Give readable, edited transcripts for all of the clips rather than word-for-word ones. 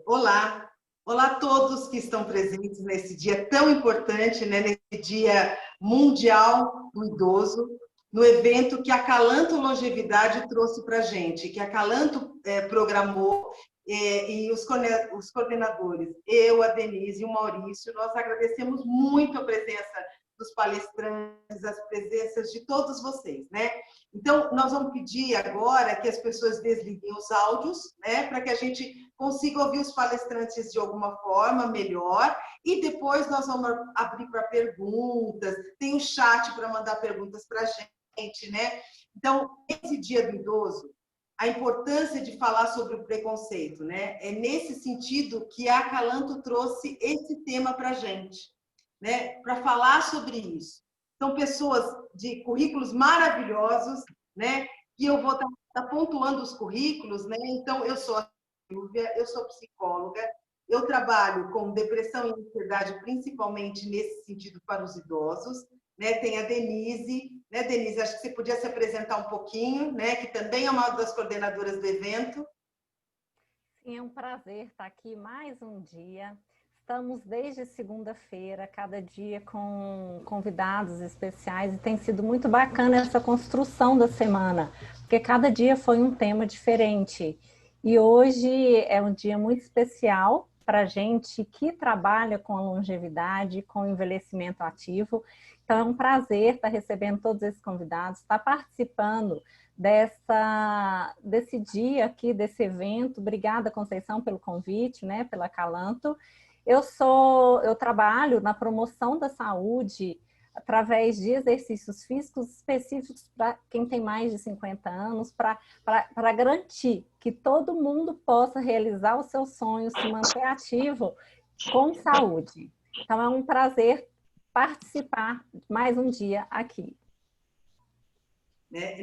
Olá, olá a todos que estão presentes nesse dia tão importante, né? Nesse Dia Mundial do Idoso, no evento que a Calanto Longevidade trouxe para a gente, que a Calanto programou, e os coordenadores, eu, a Denise e o Maurício, nós agradecemos muito a presença dos palestrantes, as presenças de todos vocês, né? Então, nós vamos pedir agora que as pessoas desliguem os áudios, né, para que a gente consiga ouvir os palestrantes de alguma forma melhor, e depois nós vamos abrir para perguntas, tem um chat para mandar perguntas para a gente, né? Então, esse Dia do Idoso, a importância de falar sobre o preconceito, né? É nesse sentido que a Calanto trouxe esse tema para a gente, né? Para falar sobre isso. São pessoas de currículos maravilhosos, né? E eu vou estar pontuando os currículos, né? Então, eu sou a Silvia, eu sou psicóloga, eu trabalho com depressão e ansiedade, principalmente nesse sentido para os idosos, né? Tem a Denise, né, Denise? Acho que você podia se apresentar um pouquinho, né? Que também é uma das coordenadoras do evento. Sim, é um prazer estar aqui mais um dia. Estamos desde segunda-feira, cada dia com convidados especiais, e tem sido muito bacana essa construção da semana, porque cada dia foi um tema diferente. E hoje é um dia muito especial para a gente que trabalha com a longevidade, com o envelhecimento ativo. Então é um prazer estar recebendo todos esses convidados, estar participando desse dia aqui, desse evento. Obrigada, Conceição, pelo convite, né, pela Calanto. Eu trabalho na promoção da saúde através de exercícios físicos específicos para quem tem mais de 50 anos, para garantir que todo mundo possa realizar os seus sonhos, se manter ativo com saúde. Então, é um prazer participar mais um dia aqui.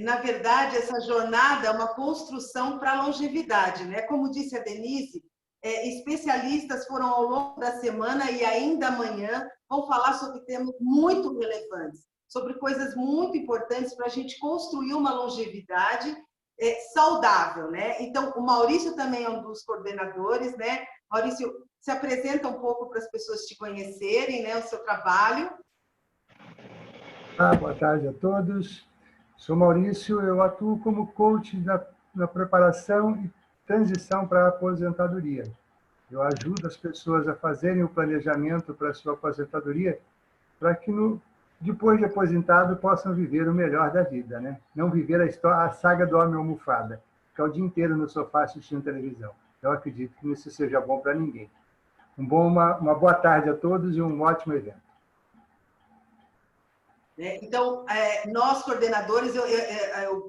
Na verdade, essa jornada é uma construção para a longevidade, né? Como disse a Denise, especialistas foram ao longo da semana e ainda amanhã vão falar sobre temas muito relevantes, sobre coisas muito importantes para a gente construir uma longevidade saudável, né? Então, o Maurício também é um dos coordenadores, né? Maurício, se apresenta um pouco para as pessoas te conhecerem, né? O seu trabalho. Boa tarde a todos. Sou Maurício, eu atuo como coach na preparação e transição para a aposentadoria. Eu ajudo as pessoas a fazerem o planejamento para a sua aposentadoria, para que depois de aposentado possam viver o melhor da vida, né? Não viver a saga do homem-almofada, ficar o dia inteiro no sofá assistindo televisão. Eu acredito que isso seja bom para ninguém. Uma boa tarde a todos e um ótimo evento. Então, nós coordenadores,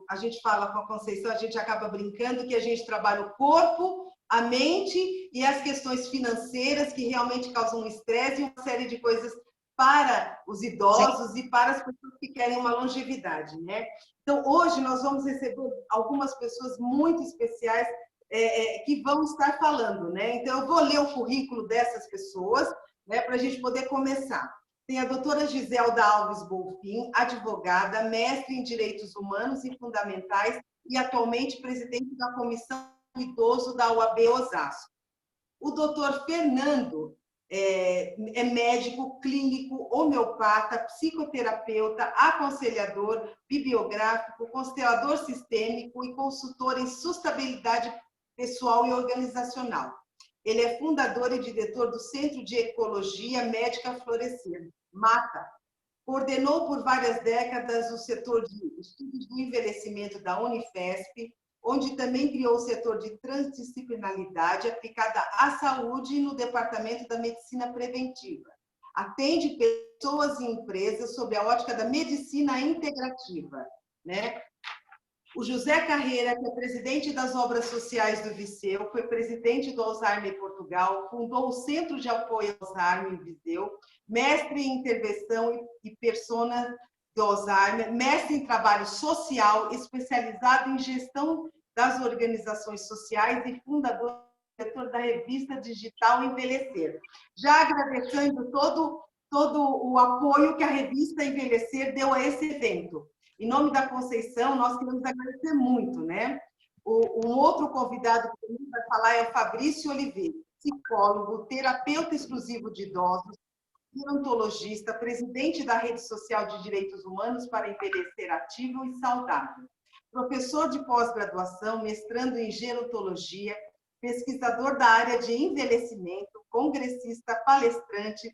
a gente fala com a Conceição, a gente acaba brincando que a gente trabalha o corpo, a mente e as questões financeiras que realmente causam estresse e uma série de coisas para os idosos e para as pessoas que querem uma longevidade, né? Então, hoje nós vamos receber algumas pessoas muito especiais que vão estar falando, né? Então, eu vou ler o currículo dessas pessoas, né, para a gente poder começar. Tem a doutora Giselda Alves Bonfim, advogada, mestre em Direitos Humanos e Fundamentais e atualmente presidente da Comissão do Idoso da UAB Osasco. O doutor Fernando é médico, clínico, homeopata, psicoterapeuta, aconselhador, bibliográfico, constelador sistêmico e consultor em sustentabilidade pessoal e organizacional. Ele é fundador e diretor do Centro de Ecologia Médica Florescer, MATA. Coordenou por várias décadas o setor de estudos do envelhecimento da Unifesp, onde também criou o setor de transdisciplinaridade aplicada à saúde no Departamento da Medicina Preventiva. Atende pessoas e empresas sob a ótica da medicina integrativa, né? O José Carreira, que é presidente das obras sociais do Viseu, foi presidente do Alzheimer Portugal, fundou o Centro de Apoio ao Alzheimer em Viseu, mestre em intervenção e persona do Alzheimer, mestre em trabalho social, especializado em gestão das organizações sociais e fundador da revista digital Envelhecer. Já agradecendo todo o apoio que a revista Envelhecer deu a esse evento. Em nome da Conceição, nós queremos agradecer muito, né? Um outro convidado que também vai falar é o Fabrício Oliveira, psicólogo, terapeuta exclusivo de idosos, gerontologista, presidente da Rede Social de Direitos Humanos para Envelhecer Ativo e Saudável, professor de pós-graduação, mestrando em gerontologia, pesquisador da área de envelhecimento, congressista, palestrante,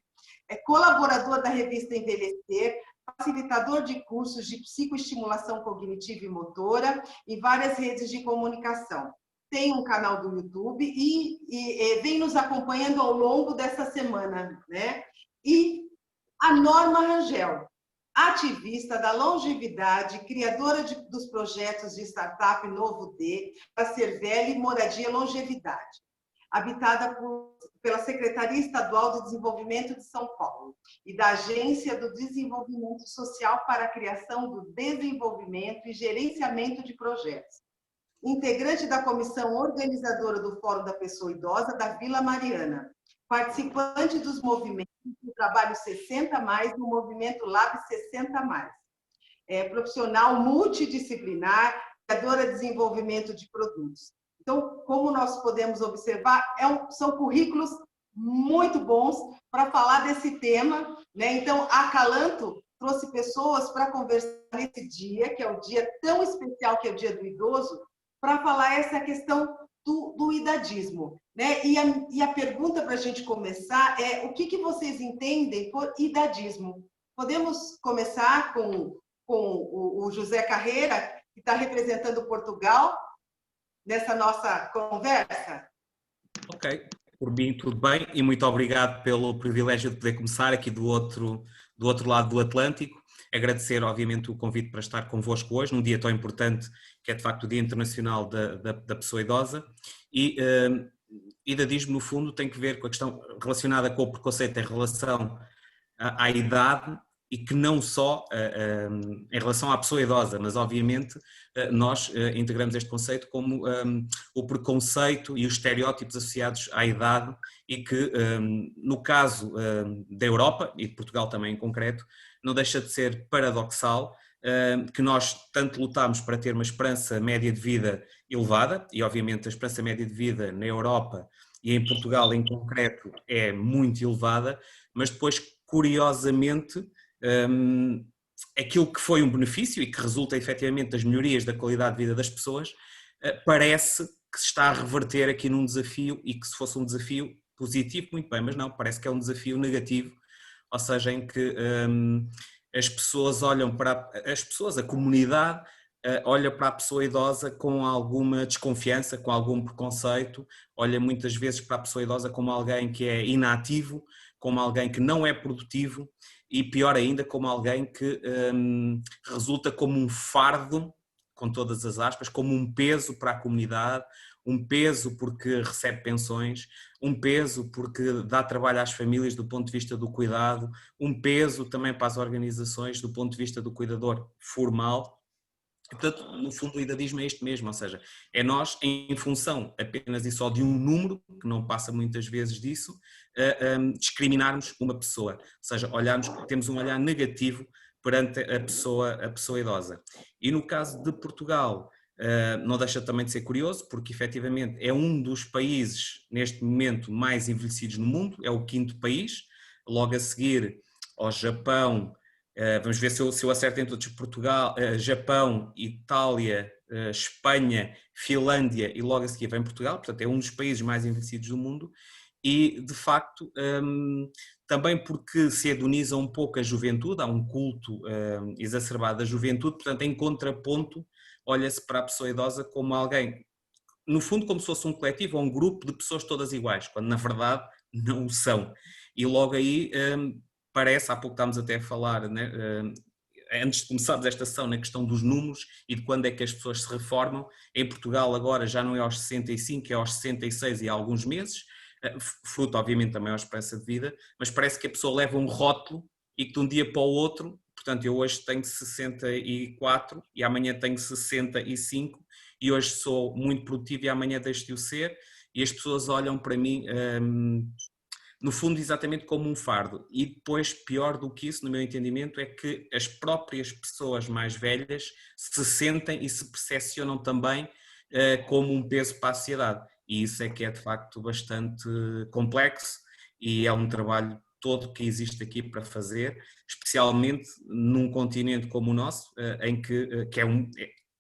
colaborador da revista Envelhecer, facilitador de cursos de psicoestimulação cognitiva e motora em várias redes de comunicação. Tem um canal do YouTube e vem nos acompanhando ao longo dessa semana, né? E a Norma Rangel, ativista da longevidade, criadora dos projetos de startup Novo D, a Cervelli Moradia e Longevidade, habitada pela Secretaria Estadual de Desenvolvimento de São Paulo e da Agência do Desenvolvimento Social para a Criação do Desenvolvimento e Gerenciamento de Projetos. Integrante da comissão organizadora do Fórum da Pessoa Idosa da Vila Mariana, participante dos movimentos do Trabalho 60+, no movimento Lab 60+. Profissional multidisciplinar, criadora de desenvolvimento de produtos. Então, como nós podemos observar, são currículos muito bons para falar desse tema, né? Então, a Acalanto trouxe pessoas para conversar nesse dia, que é o dia tão especial, que é o Dia do Idoso, para falar essa questão do idadismo, né? E a pergunta para a gente começar é: o que vocês entendem por idadismo? Podemos começar com o José Carreira, que está representando Portugal nessa nossa conversa? Ok, por mim tudo bem e muito obrigado pelo privilégio de poder começar aqui do outro lado do Atlântico. Agradecer, obviamente, o convite para estar convosco hoje, num dia tão importante que é, de facto, o Dia Internacional da Pessoa Idosa. E idadismo, no fundo, tem que ver com a questão relacionada com o preconceito em relação à idade e que não só em relação à pessoa idosa, mas, obviamente, nós integramos este conceito como o preconceito e os estereótipos associados à idade e que, no caso da Europa, e de Portugal também em concreto, não deixa de ser paradoxal que nós tanto lutamos para ter uma esperança média de vida elevada, e obviamente a esperança média de vida na Europa e em Portugal em concreto é muito elevada, mas depois, curiosamente, aquilo que foi um benefício e que resulta efetivamente das melhorias da qualidade de vida das pessoas, parece que se está a reverter aqui num desafio, e que se fosse um desafio positivo, muito bem, mas não, parece que é um desafio negativo, ou seja, em que as pessoas olham para a comunidade olha para a pessoa idosa com alguma desconfiança, com algum preconceito, olha muitas vezes para a pessoa idosa como alguém que é inativo, como alguém que não é produtivo e, pior ainda, como alguém que resulta como um fardo, com todas as aspas, como um peso para a comunidade, um peso porque recebe pensões, um peso porque dá trabalho às famílias do ponto de vista do cuidado, um peso também para as organizações do ponto de vista do cuidador formal. Portanto, no fundo, o idadismo é isto mesmo, ou seja, é nós, em função apenas e só de um número, que não passa muitas vezes disso, discriminarmos uma pessoa, ou seja, temos um olhar negativo perante a pessoa idosa. E no caso de Portugal, não deixa também de ser curioso, porque efetivamente é um dos países, neste momento, mais envelhecidos no mundo, é o 5º país, logo a seguir ao Japão. Vamos ver se eu acerto em todos: Portugal, Japão, Itália, Espanha, Finlândia, e logo a seguir vem Portugal. Portanto, é um dos países mais envelhecidos do mundo e, de facto, também porque se hedoniza um pouco a juventude, há um culto exacerbado da juventude, portanto, em contraponto, olha-se para a pessoa idosa como alguém, no fundo, como se fosse um coletivo ou um grupo de pessoas todas iguais, quando na verdade não o são. E logo aí parece, há pouco estávamos até a falar, né, antes de começarmos esta sessão, na questão dos números e de quando é que as pessoas se reformam. Em Portugal agora já não é aos 65, é aos 66 e há alguns meses, fruto obviamente também à esperança de vida, mas parece que a pessoa leva um rótulo e que de um dia para o outro, portanto eu hoje tenho 64 e amanhã tenho 65 e hoje sou muito produtivo e amanhã deixo de o ser, e as pessoas olham para mim no fundo exatamente como um fardo. E depois, pior do que isso, no meu entendimento, é que as próprias pessoas mais velhas se sentem e se percepcionam também como um peso para a sociedade. E isso é que é de facto bastante complexo e é um trabalho todo que existe aqui para fazer, especialmente num continente como o nosso, em que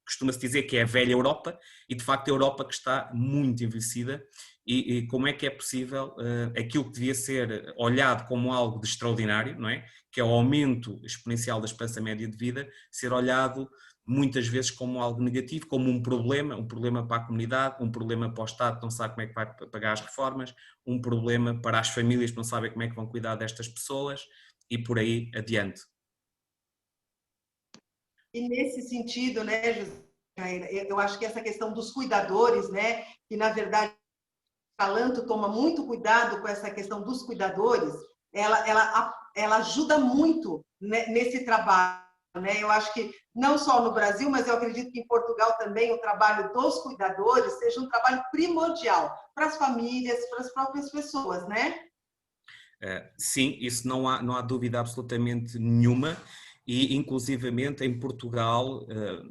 costuma-se dizer que é a velha Europa, e de facto a Europa que está muito envelhecida, e como é que é possível aquilo que devia ser olhado como algo de extraordinário, não é? Que é o aumento exponencial da esperança média de vida, ser olhado muitas vezes como algo negativo, como um problema para a comunidade, um problema para o Estado que não sabe como é que vai pagar as reformas, um problema para as famílias que não sabem como é que vão cuidar destas pessoas e por aí adiante. E nesse sentido, né, José, eu acho que essa questão dos cuidadores, né, que na verdade o Talanto toma muito cuidado com essa questão dos cuidadores, ela ajuda muito nesse trabalho. Né? Eu acho que não só no Brasil, mas eu acredito que em Portugal também o trabalho dos cuidadores seja um trabalho primordial para as famílias, para as próprias pessoas, né? Sim, isso não há dúvida absolutamente nenhuma, e inclusivamente em Portugal,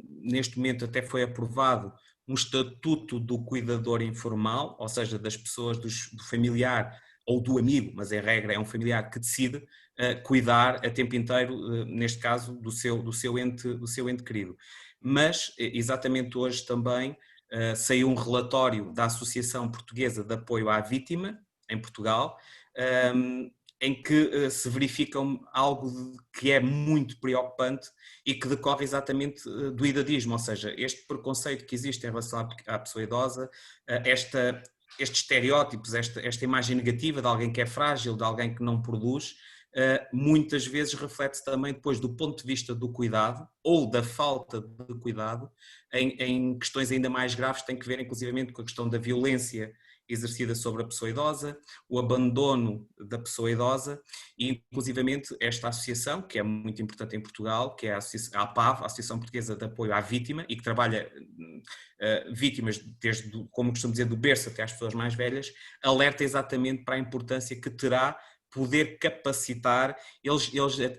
neste momento até foi aprovado um estatuto do cuidador informal, ou seja, das pessoas do familiar ou do amigo, mas em regra é um familiar que decide cuidar a tempo inteiro, neste caso, do seu ente querido. Mas, exatamente hoje também, saiu um relatório da Associação Portuguesa de Apoio à Vítima, em Portugal, em que se verifica algo que é muito preocupante e que decorre exatamente do idadismo, ou seja, este preconceito que existe em relação à pessoa idosa, estes estereótipos, esta imagem negativa de alguém que é frágil, de alguém que não produz, muitas vezes reflete-se também depois do ponto de vista do cuidado ou da falta de cuidado em questões ainda mais graves que têm que ver inclusivamente com a questão da violência exercida sobre a pessoa idosa, o abandono da pessoa idosa e inclusivamente esta associação, que é muito importante em Portugal, que é a APAV, a Associação Portuguesa de Apoio à Vítima, e que trabalha vítimas desde, como costumo dizer, do berço até às pessoas mais velhas, alerta exatamente para a importância que terá poder capacitar. Eles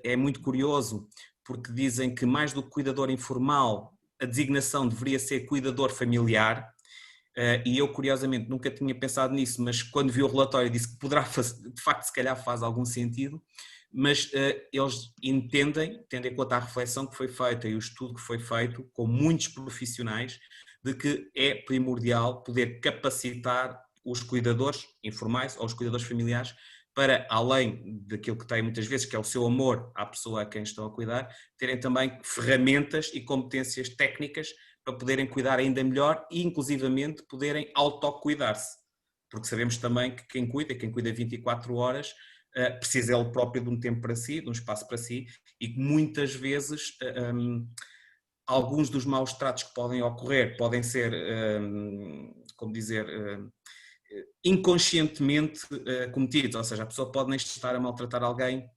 é muito curioso, porque dizem que mais do que cuidador informal, a designação deveria ser cuidador familiar, e eu curiosamente nunca tinha pensado nisso, mas quando vi o relatório disse que poderá fazer, de facto se calhar faz algum sentido, mas eles entendem, tendo em conta a reflexão que foi feita e o estudo que foi feito com muitos profissionais, de que é primordial poder capacitar os cuidadores informais ou os cuidadores familiares para, além daquilo que têm muitas vezes, que é o seu amor à pessoa a quem estão a cuidar, terem também ferramentas e competências técnicas para poderem cuidar ainda melhor e, inclusivamente, poderem autocuidar-se. Porque sabemos também que quem cuida 24 horas, precisa ele próprio de um tempo para si, de um espaço para si, e que muitas vezes alguns dos maus tratos que podem ocorrer podem ser, como dizer, inconscientemente cometidos, ou seja, a pessoa pode nem estar a maltratar alguém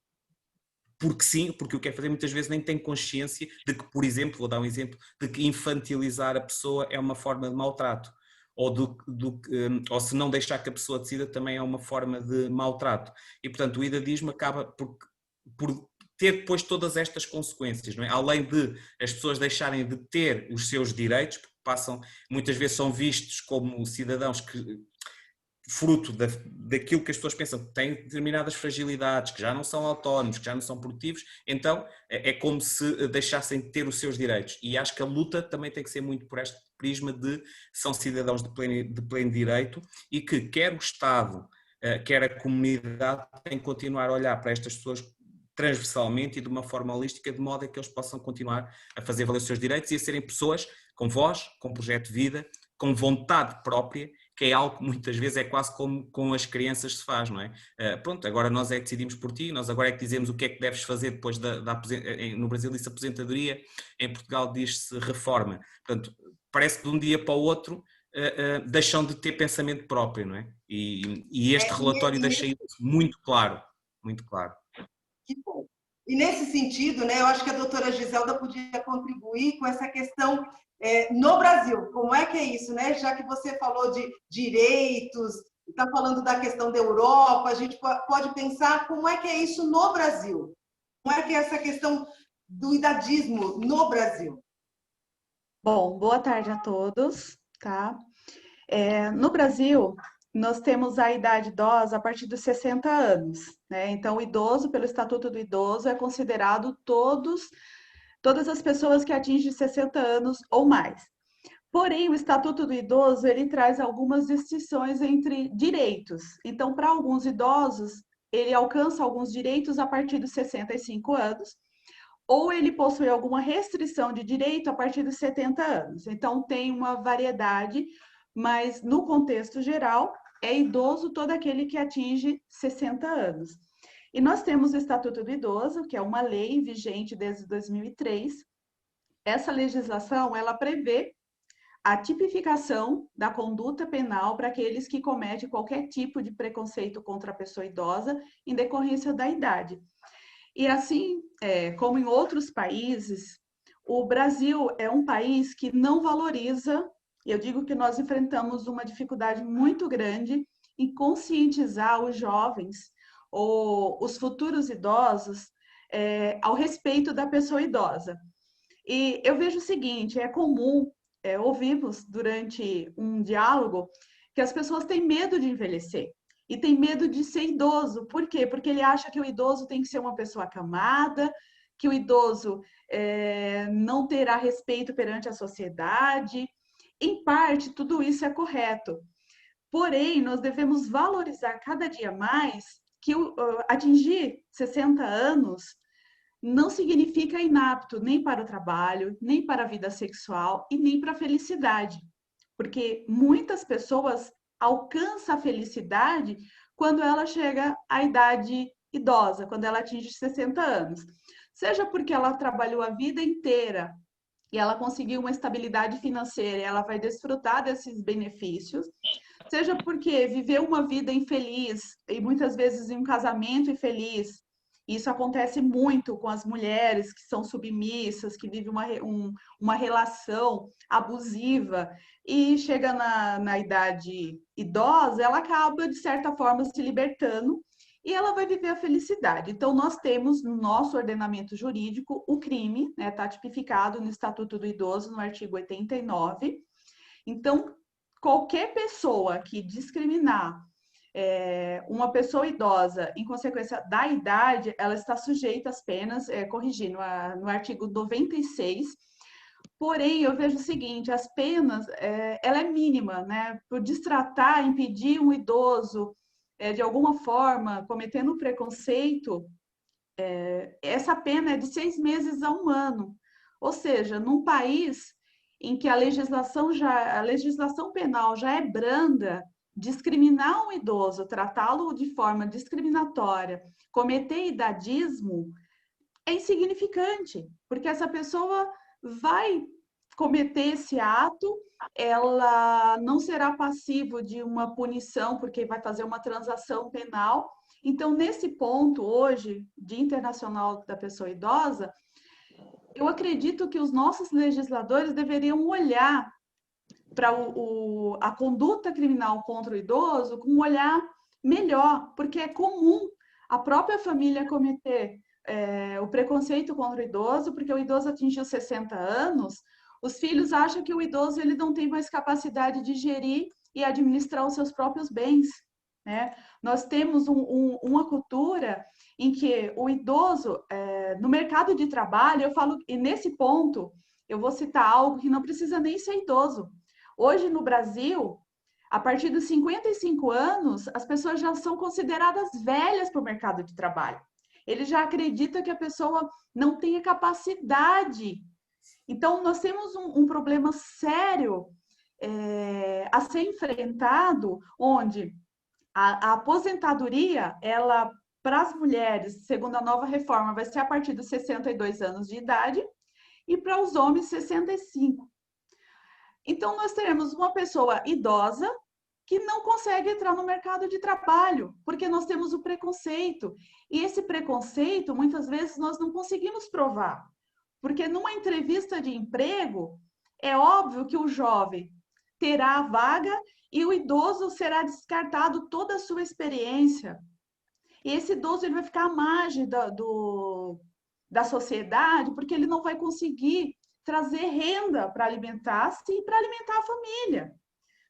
porque sim, porque o que é fazer muitas vezes nem tem consciência de que, por exemplo, vou dar um exemplo, de que infantilizar a pessoa é uma forma de maltrato, ou se não deixar que a pessoa decida também é uma forma de maltrato. E portanto o idadismo acaba por ter depois todas estas consequências, não é? Além de as pessoas deixarem de ter os seus direitos, porque muitas vezes são vistos como cidadãos que, fruto daquilo que as pessoas pensam, que têm determinadas fragilidades, que já não são autónomos, que já não são produtivos, então é como se deixassem de ter os seus direitos. E acho que a luta também tem que ser muito por este prisma de são cidadãos de pleno direito e que quer o Estado, quer a comunidade tem que continuar a olhar para estas pessoas transversalmente e de uma forma holística, de modo a que eles possam continuar a fazer valer os seus direitos e a serem pessoas com voz, com projeto de vida, com vontade própria, que é algo que muitas vezes é quase como com as crianças se faz, não é? Pronto, agora nós é que decidimos por ti, nós agora é que dizemos o que é que deves fazer depois no Brasil diz-se aposentadoria, em Portugal diz-se reforma. Portanto, parece que de um dia para o outro deixam de ter pensamento próprio, não é? E este relatório deixa isso muito claro, muito claro. Que bom. E nesse sentido, né, eu acho que a doutora Giselda podia contribuir com essa questão no Brasil. Como é que é isso, né? Já que você falou de direitos, está falando da questão da Europa, a gente pode pensar como é que é isso no Brasil. Como é que é essa questão do idadismo no Brasil? Bom, boa tarde a todos. tá? No Brasil, nós temos a idade idosa a partir dos 60 anos, né? Então, o idoso, pelo Estatuto do Idoso, é considerado todas as pessoas que atingem 60 anos ou mais. Porém, o Estatuto do Idoso, ele traz algumas distinções entre direitos. Então, para alguns idosos, ele alcança alguns direitos a partir dos 65 anos, ou ele possui alguma restrição de direito a partir dos 70 anos. Então, tem uma variedade, mas no contexto geral, é idoso todo aquele que atinge 60 anos. E nós temos o Estatuto do Idoso, que é uma lei vigente desde 2003. Essa legislação, ela prevê a tipificação da conduta penal para aqueles que cometem qualquer tipo de preconceito contra a pessoa idosa em decorrência da idade. E assim, como em outros países, o Brasil é um país que não valoriza, eu digo que nós enfrentamos uma dificuldade muito grande em conscientizar os jovens ou os futuros idosos ao respeito da pessoa idosa. E eu vejo o seguinte, é comum ouvirmos durante um diálogo que as pessoas têm medo de envelhecer. E tem medo de ser idoso. Por quê? Porque ele acha que o idoso tem que ser uma pessoa acamada, que o idoso não terá respeito perante a sociedade. Em parte, tudo isso é correto. Porém, nós devemos valorizar cada dia mais que atingir 60 anos não significa inapto nem para o trabalho, nem para a vida sexual e nem para a felicidade. Porque muitas pessoas alcança a felicidade quando ela chega à idade idosa, quando ela atinge 60 anos. Seja porque ela trabalhou a vida inteira e ela conseguiu uma estabilidade financeira e ela vai desfrutar desses benefícios, seja porque viveu uma vida infeliz e muitas vezes em um casamento infeliz. Isso acontece muito com as mulheres que são submissas, que vivem uma relação abusiva e chega na idade idosa, ela acaba, de certa forma, se libertando e ela vai viver a felicidade. Então, nós temos no nosso ordenamento jurídico o crime, está tipificado no Estatuto do Idoso, no artigo 89. Então, qualquer pessoa que discriminar uma pessoa idosa, em consequência da idade, ela está sujeita às penas, corrigindo, no artigo 96. Porém, eu vejo o seguinte, as penas, ela é mínima, né? Por destratar, impedir um idoso, de alguma forma, cometendo preconceito, essa pena é de 6 meses a 1 ano. Ou seja, num país em que a legislação penal já é branda, discriminar um idoso, tratá-lo de forma discriminatória, cometer idadismo, é insignificante, porque essa pessoa vai cometer esse ato, ela não será passivo de uma punição, porque vai fazer uma transação penal. Então, nesse ponto, hoje, Dia Internacional da Pessoa Idosa, eu acredito que os nossos legisladores deveriam olhar para a conduta criminal contra o idoso com um olhar melhor, porque é comum a própria família cometer o preconceito contra o idoso, porque o idoso atingiu 60 anos, os filhos acham que o idoso ele não tem mais capacidade de gerir e administrar os seus próprios bens, né? Nós temos uma cultura em que o idoso, no mercado de trabalho, eu falo, e nesse ponto, eu vou citar algo que não precisa nem ser idoso. Hoje, no Brasil, a partir dos 55 anos, as pessoas já são consideradas velhas para o mercado de trabalho. Ele já acredita que a pessoa não tem capacidade. Então, nós temos um problema sério a ser enfrentado, onde a aposentadoria, ela, para as mulheres, segundo a nova reforma, vai ser a partir dos 62 anos de idade, e para os homens, 65. Então, nós teremos uma pessoa idosa que não consegue entrar no mercado de trabalho, porque nós temos o preconceito. E esse preconceito, muitas vezes, nós não conseguimos provar. Porque numa entrevista de emprego, é óbvio que o jovem terá a vaga e o idoso será descartado toda a sua experiência. E esse idoso ele vai ficar à margem da sociedade, porque ele não vai conseguir trazer renda para alimentar-se e para alimentar a família.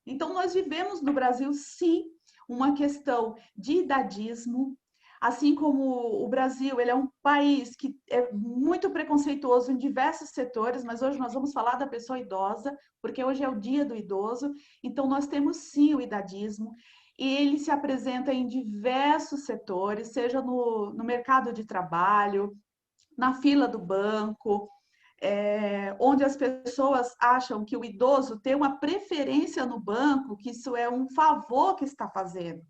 Então, nós vivemos no Brasil, sim, uma questão de idadismo, assim como o Brasil, ele é um país que é muito preconceituoso em diversos setores, mas hoje nós vamos falar da pessoa idosa, porque hoje é o dia do idoso, então nós temos sim o idadismo, e ele se apresenta em diversos setores, seja no mercado de trabalho, na fila do banco, onde as pessoas acham que o idoso tem uma preferência no banco, que isso é um favor que está fazendo.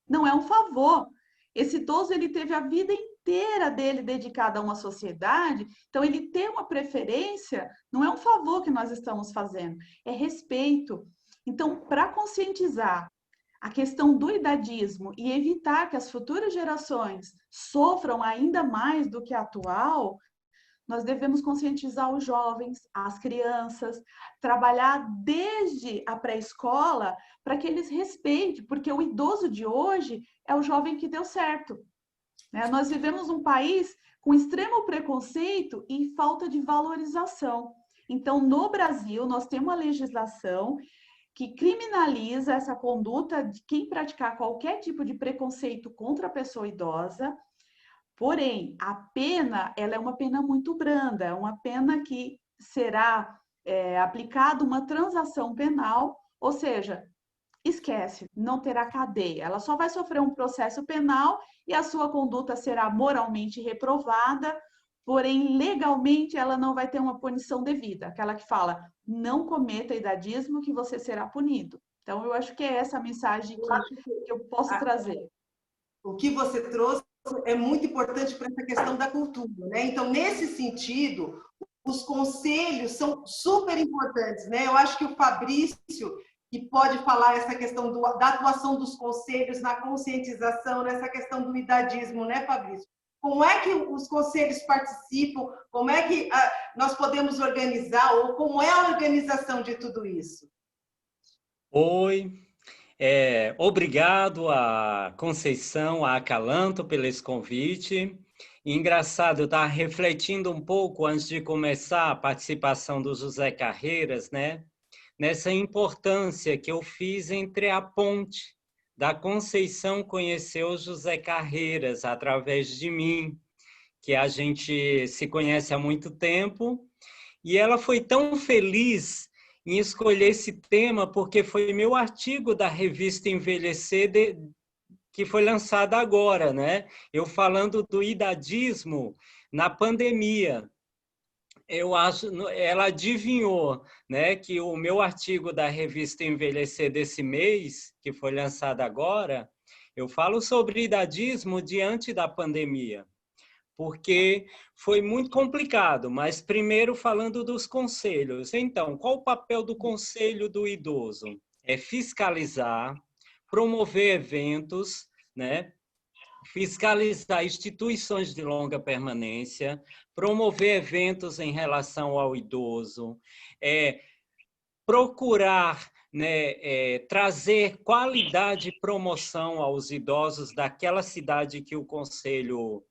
Não é um favor. Esse idoso, ele teve a vida inteira dele dedicada a uma sociedade, então ele ter uma preferência não é um favor que nós estamos fazendo, é respeito. Então, para conscientizar a questão do idadismo e evitar que as futuras gerações sofram ainda mais do que a atual, nós devemos conscientizar os jovens, as crianças, trabalhar desde a pré-escola para que eles respeitem, porque o idoso de hoje é o jovem que deu certo. Nós vivemos um país com extremo preconceito e falta de valorização. Então, no Brasil, nós temos uma legislação que criminaliza essa conduta de quem praticar qualquer tipo de preconceito contra a pessoa idosa. Porém, a pena, ela é uma pena muito branda, é uma pena que será aplicada uma transação penal, ou seja, esquece, não terá cadeia. Ela só vai sofrer um processo penal e a sua conduta será moralmente reprovada, porém, legalmente, ela não vai ter uma punição devida. Aquela que fala, não cometa idadismo que você será punido. Então, eu acho que é essa a mensagem que eu posso trazer. O que você trouxe é muito importante para essa questão da cultura, né? Então, nesse sentido, os conselhos são super importantes, né? Eu acho que o Fabrício, que pode falar essa questão da atuação dos conselhos na conscientização, nessa questão do idadismo, né, Fabrício? Como é que os conselhos participam? Como é que nós podemos organizar? Ou como é a organização de tudo isso? Oi. Obrigado a Conceição, a Acalanto, pelo esse convite. Engraçado, eu estava refletindo um pouco antes de começar a participação do José Carreiras, né? Nessa importância que eu fiz entre a ponte da Conceição conhecer o José Carreiras através de mim, que a gente se conhece há muito tempo, e ela foi tão feliz em escolher esse tema, porque foi meu artigo da revista Envelhecer, que foi lançado agora, né? Eu falando do idadismo na pandemia. Eu acho, ela adivinhou, né, que o meu artigo da revista Envelhecer desse mês, que foi lançado agora, eu falo sobre idadismo diante da pandemia, porque foi muito complicado, mas primeiro falando dos conselhos. Então, qual o papel do conselho do idoso? É fiscalizar, promover eventos, né? Fiscalizar instituições de longa permanência, promover eventos em relação ao idoso, procurar, né, trazer qualidade e promoção aos idosos daquela cidade que o conselho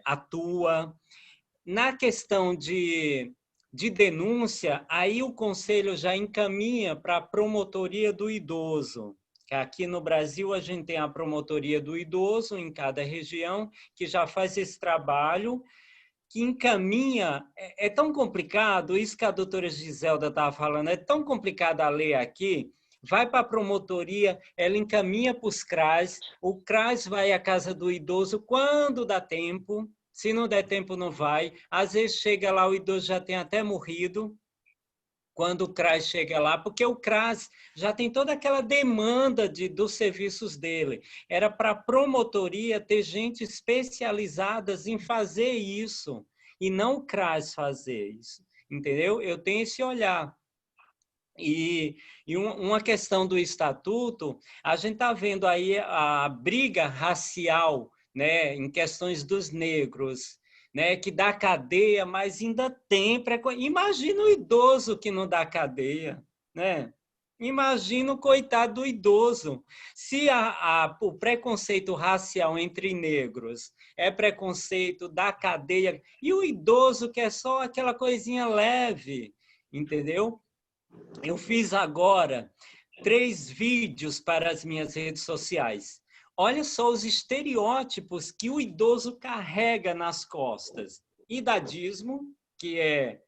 atua. Na questão de denúncia, aí o conselho já encaminha para a promotoria do idoso. Aqui no Brasil, a gente tem a promotoria do idoso em cada região, que já faz esse trabalho, que encaminha. É tão complicado, isso que a doutora Giselda estava falando, é tão complicado a lei aqui. Vai para a promotoria, ela encaminha para os CRAS, o CRAS vai à casa do idoso quando dá tempo, se não der tempo não vai, às vezes chega lá, o idoso já tem até morrido, quando o CRAS chega lá, porque o CRAS já tem toda aquela demanda dos serviços dele. Era para a promotoria ter gente especializada em fazer isso, e não o CRAS fazer isso, entendeu? Eu tenho esse olhar. E uma questão do estatuto, a gente está vendo aí a briga racial, né, em questões dos negros, né, que dá cadeia, mas ainda tem preconceito. Imagina o idoso que não dá cadeia, né? Imagina o coitado do idoso. Se o preconceito racial entre negros é preconceito da cadeia, e o idoso que é só aquela coisinha leve, entendeu? Eu fiz agora 3 vídeos para as minhas redes sociais. Olha só os estereótipos que o idoso carrega nas costas. Idadismo, que é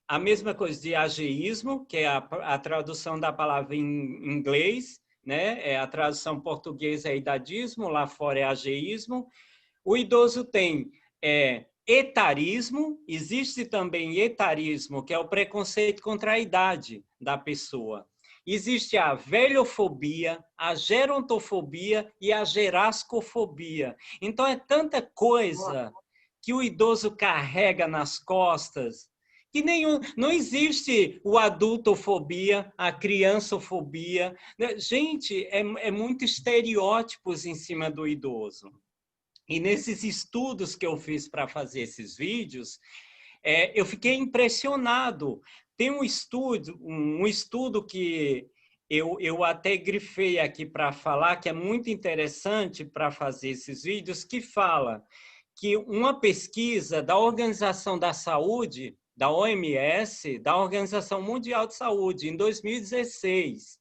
a mesma coisa de ageísmo, que é a tradução da palavra em inglês, né? A tradução portuguesa é idadismo, lá fora é ageísmo. O idoso tem etarismo, existe também etarismo, que é o preconceito contra a idade da pessoa. Existe a velhofobia, a gerontofobia e a gerascofobia. Então, é tanta coisa que o idoso carrega nas costas que não existe o adultofobia, a criançofobia. Gente, é muito estereótipos em cima do idoso. E nesses estudos que eu fiz para fazer esses vídeos, eu fiquei impressionado. Tem um estudo que eu até grifei aqui para falar, que é muito interessante para fazer esses vídeos, que fala que uma pesquisa da Organização da Saúde, da OMS, da Organização Mundial de Saúde, em 2016,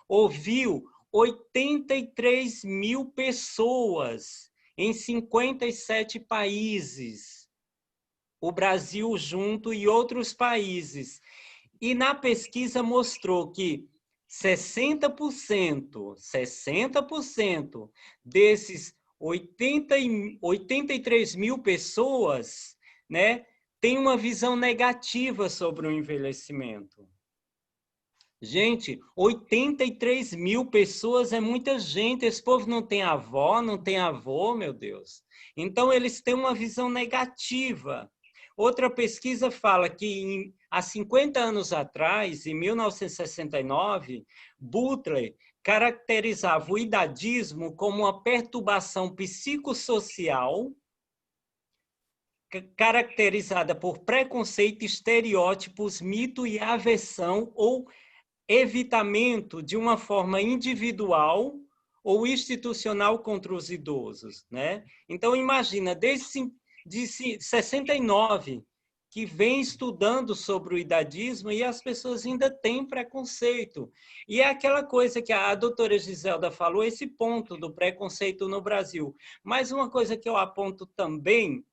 ouviu 83 mil pessoas em 57 países, o Brasil junto e outros países. E na pesquisa mostrou que 60% desses 83 mil pessoas, né, tem uma visão negativa sobre o envelhecimento. Gente, 83 mil pessoas é muita gente. Esse povo não tem avó, não tem avô, meu Deus. Então, eles têm uma visão negativa. Outra pesquisa fala que há 50 anos atrás, em 1969, Butler caracterizava o idadismo como uma perturbação psicossocial caracterizada por preconceito, estereótipos, mito e aversão ou evitamento de uma forma individual ou institucional contra os idosos, né? Então, imagina, desde 69, que vem estudando sobre o idadismo e as pessoas ainda têm preconceito. E é aquela coisa que a doutora Giselda falou, esse ponto do preconceito no Brasil. Mas uma coisa que eu aponto também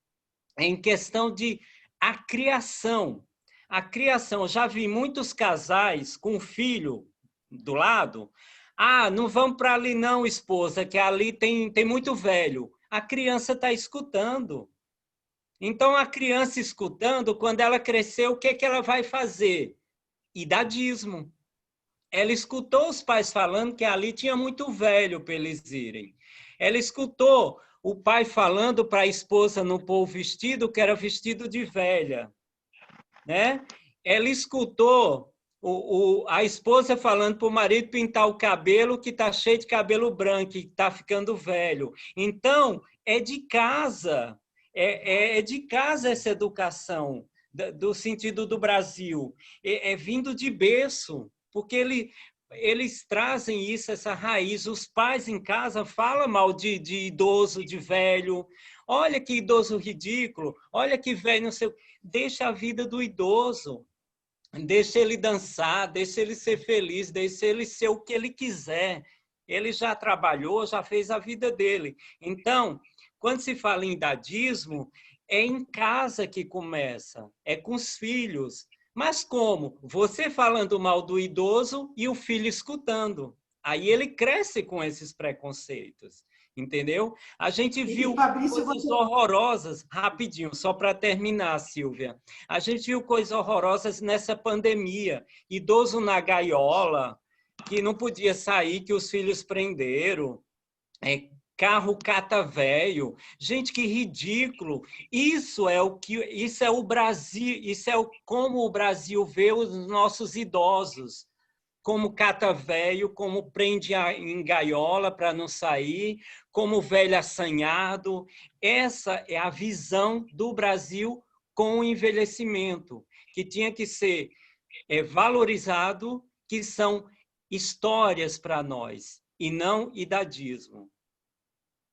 é em questão de a criação. A criação, eu já vi muitos casais com filho do lado. Ah, não vamos para ali não, esposa, que ali tem muito velho. A criança está escutando. Então, a criança escutando, quando ela crescer, o que ela vai fazer? Idadismo. Ela escutou os pais falando que ali tinha muito velho para eles irem. Ela escutou o pai falando para a esposa não pôr o vestido, que era vestido de velha. Né? Ela escutou a esposa falando para o marido pintar o cabelo, que está cheio de cabelo branco, que está ficando velho. Então, é de casa. É de casa essa educação, do sentido do Brasil. É vindo de berço, porque eles trazem isso, essa raiz. Os pais em casa falam mal de idoso, de velho. Olha que idoso ridículo, olha que velho, não sei. Deixa a vida do idoso, deixa ele dançar, deixa ele ser feliz, deixa ele ser o que ele quiser. Ele já trabalhou, já fez a vida dele. Então, quando se fala em idadismo, é em casa que começa, é com os filhos. Mas como? Você falando mal do idoso e o filho escutando. Aí ele cresce com esses preconceitos, entendeu? A gente viu coisas horrorosas, rapidinho, só para terminar, Silvia. A gente viu coisas horrorosas nessa pandemia. Idoso na gaiola, que não podia sair, que os filhos prenderam. Carro cata-velho. Gente, que ridículo. Isso é o Brasil, como o Brasil vê os nossos idosos. Como cata-velho, como prende em gaiola para não sair, como velho assanhado. Essa é a visão do Brasil com o envelhecimento, que tinha que ser valorizado, que são histórias para nós, e não idadismo.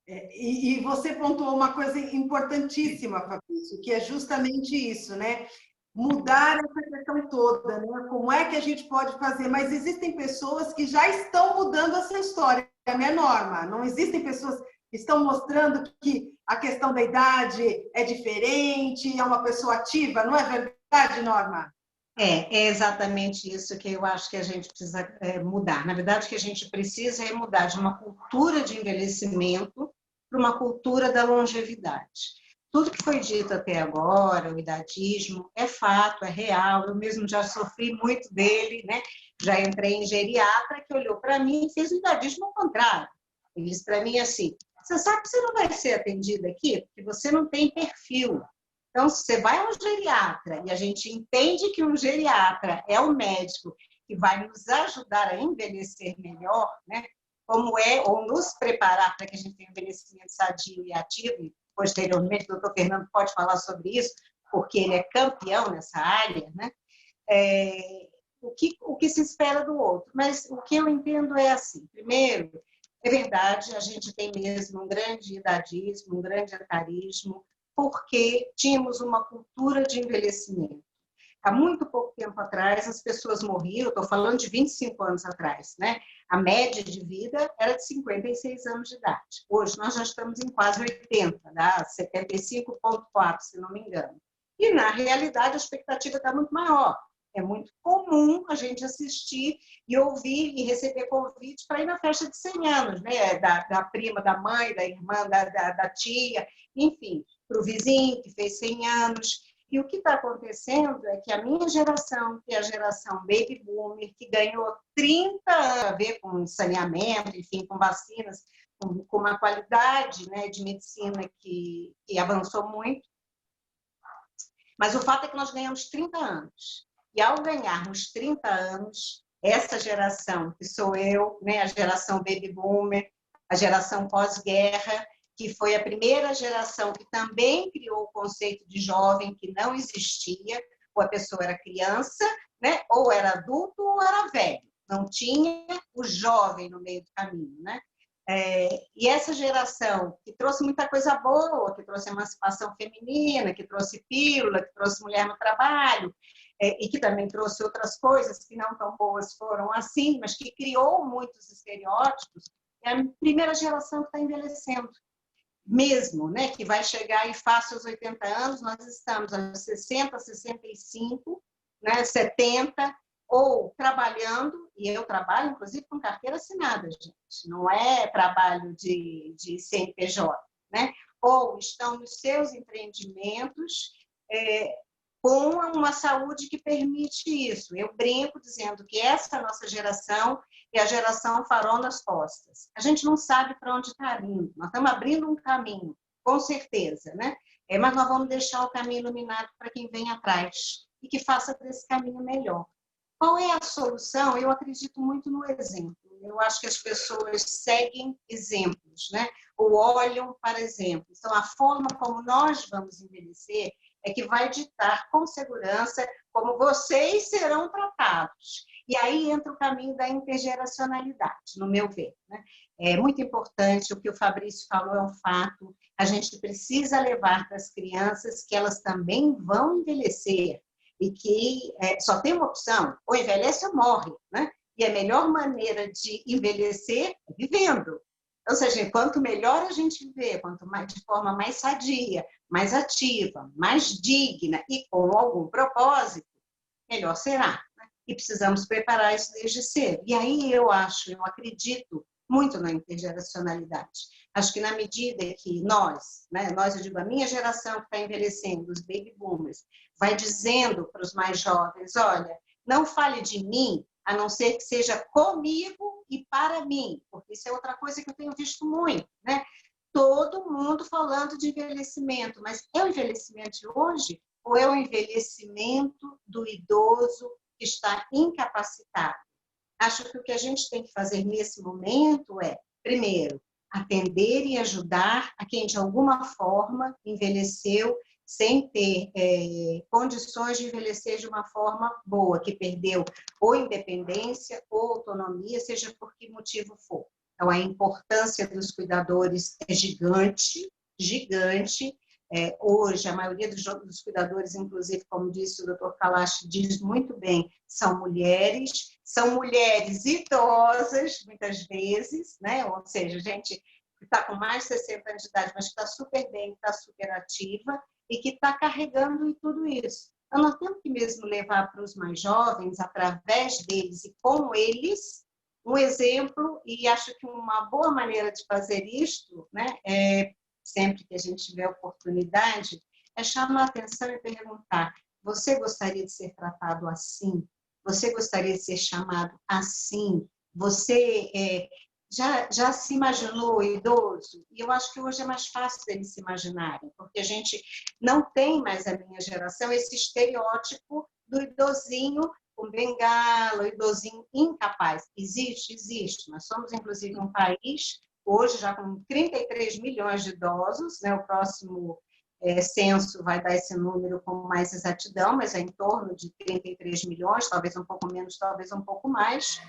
E você pontuou uma coisa importantíssima, Fabrício, que é justamente isso, né? Mudar essa questão toda, né? Como é que a gente pode fazer? Mas existem pessoas que já estão mudando essa história, né, Norma? Não existem pessoas que estão mostrando que a questão da idade é diferente, é uma pessoa ativa, não é verdade, Norma? É exatamente isso que eu acho que a gente precisa mudar. Na verdade, o que a gente precisa é mudar de uma cultura de envelhecimento para uma cultura da longevidade. Tudo que foi dito até agora, o idadismo, é fato, é real. Eu mesmo já sofri muito dele, né? Já entrei em geriatra, que olhou para mim e fez o idadismo ao contrário. Ele disse para mim assim, você sabe que você não vai ser atendida aqui porque você não tem perfil. Então, se você vai a um geriatra e a gente entende que um geriatra é o médico que vai nos ajudar a envelhecer melhor, né? Como é, ou nos preparar para que a gente tenha um envelhecimento sadio e ativo, e posteriormente o doutor Fernando pode falar sobre isso, porque ele é campeão nessa área, né? O que se espera do outro. Mas o que eu entendo é assim, primeiro, é verdade, a gente tem mesmo um grande idadismo, um grande etarismo, porque tínhamos uma cultura de envelhecimento. Há muito pouco tempo atrás, as pessoas morriam, estou falando de 25 anos atrás, né? A média de vida era de 56 anos de idade. Hoje nós já estamos em quase 80, né? 75,4, se não me engano. E, na realidade, a expectativa está muito maior. É muito comum a gente assistir e ouvir e receber convites para ir na festa de 100 anos, né? Da prima, da mãe, da irmã, da tia, enfim, para o vizinho que fez 100 anos. E o que está acontecendo é que a minha geração, que é a geração Baby Boomer, que ganhou 30 anos a ver com saneamento, enfim, com vacinas, com uma qualidade, né, de medicina que avançou muito. Mas o fato é que nós ganhamos 30 anos. E ao ganharmos 30 anos, essa geração, que sou eu, né, a geração Baby Boomer, a geração pós-guerra, que foi a primeira geração que também criou o conceito de jovem, que não existia, ou a pessoa era criança, né? Ou era adulto ou era velho, não tinha o jovem no meio do caminho, né? E essa geração que trouxe muita coisa boa, que trouxe emancipação feminina, que trouxe pílula, que trouxe mulher no trabalho, e que também trouxe outras coisas que não tão boas foram assim, mas que criou muitos estereótipos, é a primeira geração que está envelhecendo. Mesmo, né, que vai chegar e fácil aos 80 anos, nós estamos aos 60, 65, né, 70, ou trabalhando, e eu trabalho, inclusive, com carteira assinada, gente, não é trabalho de CNPJ, né? Ou estão nos seus empreendimentos com uma saúde que permite isso. Eu brinco dizendo que essa nossa geração é a geração farol nas costas. A gente não sabe para onde está indo. Nós estamos abrindo um caminho, com certeza, né? Mas nós vamos deixar o caminho iluminado para quem vem atrás e que faça desse caminho melhor. Qual é a solução? Eu acredito muito no exemplo. Eu acho que as pessoas seguem exemplos, né? Ou olham para exemplos. Então, a forma como nós vamos envelhecer é que vai ditar com segurança como vocês serão tratados. E aí entra o caminho da intergeracionalidade, no meu ver, né? É muito importante, o que o Fabrício falou é um fato, a gente precisa levar para as crianças que elas também vão envelhecer e que só tem uma opção, ou envelhece ou morre, né? E a melhor maneira de envelhecer é vivendo. Ou seja, quanto melhor a gente viver, quanto mais, de forma mais sadia, mais ativa, mais digna e com algum propósito, melhor será. Né? E precisamos preparar isso desde cedo. E aí eu acredito muito na intergeracionalidade. Acho que na medida que nós, eu digo a minha geração que está envelhecendo, os baby boomers, vai dizendo para os mais jovens, olha, não fale de mim, a não ser que seja comigo e para mim, porque isso é outra coisa que eu tenho visto muito, né? Todo mundo falando de envelhecimento, mas é o envelhecimento de hoje ou é o envelhecimento do idoso que está incapacitado? Acho que o que a gente tem que fazer nesse momento é, primeiro, atender e ajudar a quem de alguma forma envelheceu sem ter condições de envelhecer de uma forma boa, que perdeu ou independência ou autonomia, seja por que motivo for. Então, a importância dos cuidadores é gigante, gigante. Hoje, a maioria dos cuidadores, inclusive, como disse o Dr. Kalash, diz muito bem, são mulheres idosas, muitas vezes, né? Ou seja, gente que está com mais de 60 anos de idade, mas que está super bem, que está super ativa e que está carregando tudo isso. Então, nós temos que mesmo levar para os mais jovens, através deles e com eles, um exemplo, e acho que uma boa maneira de fazer isto, né, sempre que a gente tiver oportunidade, é chamar a atenção e perguntar: você gostaria de ser tratado assim? Você gostaria de ser chamado assim? Você já se imaginou idoso? E eu acho que hoje é mais fácil deles se imaginarem, porque a gente não tem mais, a minha geração, esse estereótipo do idosinho com bengala, o idosinho incapaz. Existe, existe. Nós somos, inclusive, um país, hoje já com 33 milhões de idosos, né? O próximo censo vai dar esse número com mais exatidão, mas é em torno de 33 milhões, talvez um pouco menos, talvez um pouco mais.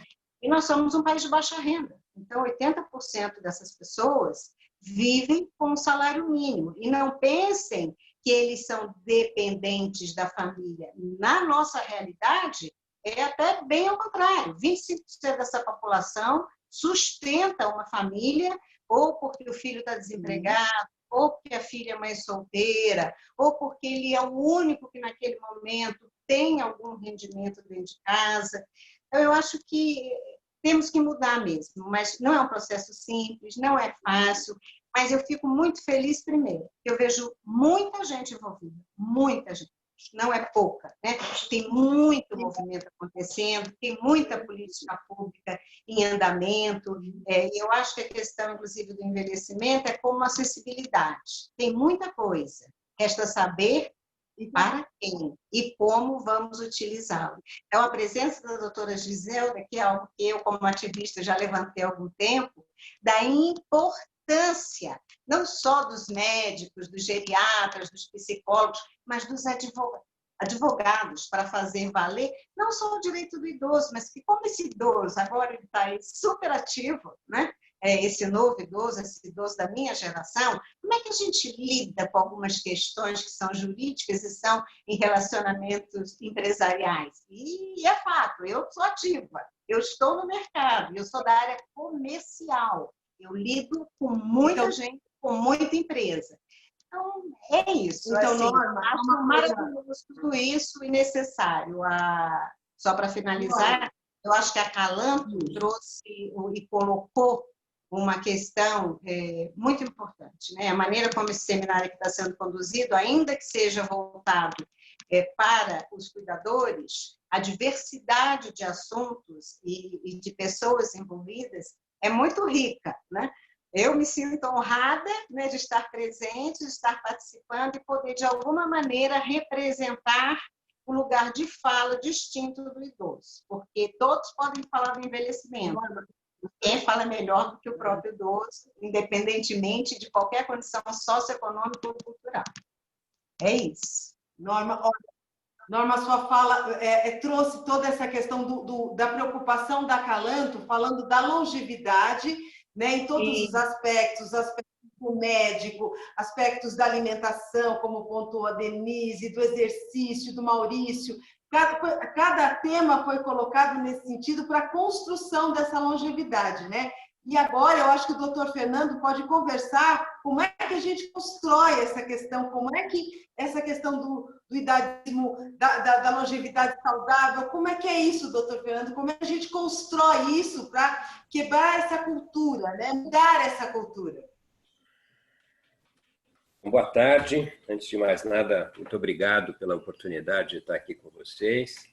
E nós somos um país de baixa renda. Então, 80% dessas pessoas vivem com um salário mínimo. E não pensem que eles são dependentes da família. Na nossa realidade, é até bem ao contrário. 25% dessa população sustenta uma família, ou porque o filho está desempregado, ou porque a filha é mãe solteira, ou porque ele é o único que naquele momento tem algum rendimento dentro de casa. Então, eu acho que temos que mudar mesmo, mas não é um processo simples, não é fácil, mas eu fico muito feliz, primeiro, que eu vejo muita gente envolvida, muita gente, não é pouca, né? Tem muito movimento acontecendo, tem muita política pública em andamento, e eu acho que a questão, inclusive, do envelhecimento é como acessibilidade, tem muita coisa, resta saber para quem e como vamos utilizá-lo. Então, a presença da doutora Giselda, que é algo que eu, como ativista, já levantei há algum tempo, da importância, não só dos médicos, dos geriatras, dos psicólogos, mas dos advogados, para fazer valer não só o direito do idoso, mas que como esse idoso agora ele está super ativo, né? Esse novo idoso, esse idoso da minha geração, como é que a gente lida com algumas questões que são jurídicas e são em relacionamentos empresariais? E é fato, eu sou ativa, eu estou no mercado, eu sou da área comercial, eu lido com muita gente, com muita empresa. Então, é isso. Então, assim, Norma, acho maravilhoso tudo isso e necessário. Só para finalizar, eu acho que a Calanto trouxe e colocou uma questão muito importante, né? A maneira como esse seminário está sendo conduzido, ainda que seja voltado para os cuidadores, a diversidade de assuntos e de pessoas envolvidas é muito rica, né? Eu me sinto honrada, né, de estar presente, de estar participando e poder, de alguma maneira, representar o lugar de fala distinto do idoso, porque todos podem falar do envelhecimento. Quem fala melhor do que o próprio idoso, independentemente de qualquer condição socioeconômica ou cultural. É isso. Norma, sua fala trouxe toda essa questão da preocupação da Calanto, falando da longevidade, né, em todos os aspectos do médico, aspectos da alimentação, como pontuou a Denise, do exercício, do Maurício. Cada tema foi colocado nesse sentido para a construção dessa longevidade, né? E agora eu acho que o doutor Fernando pode conversar como é que a gente constrói essa questão, como é que essa questão do idadismo, da longevidade saudável, como é que é isso, doutor Fernando? Como é que a gente constrói isso para quebrar essa cultura, né? Mudar essa cultura? Boa tarde. Antes de mais nada, muito obrigado pela oportunidade de estar aqui com vocês.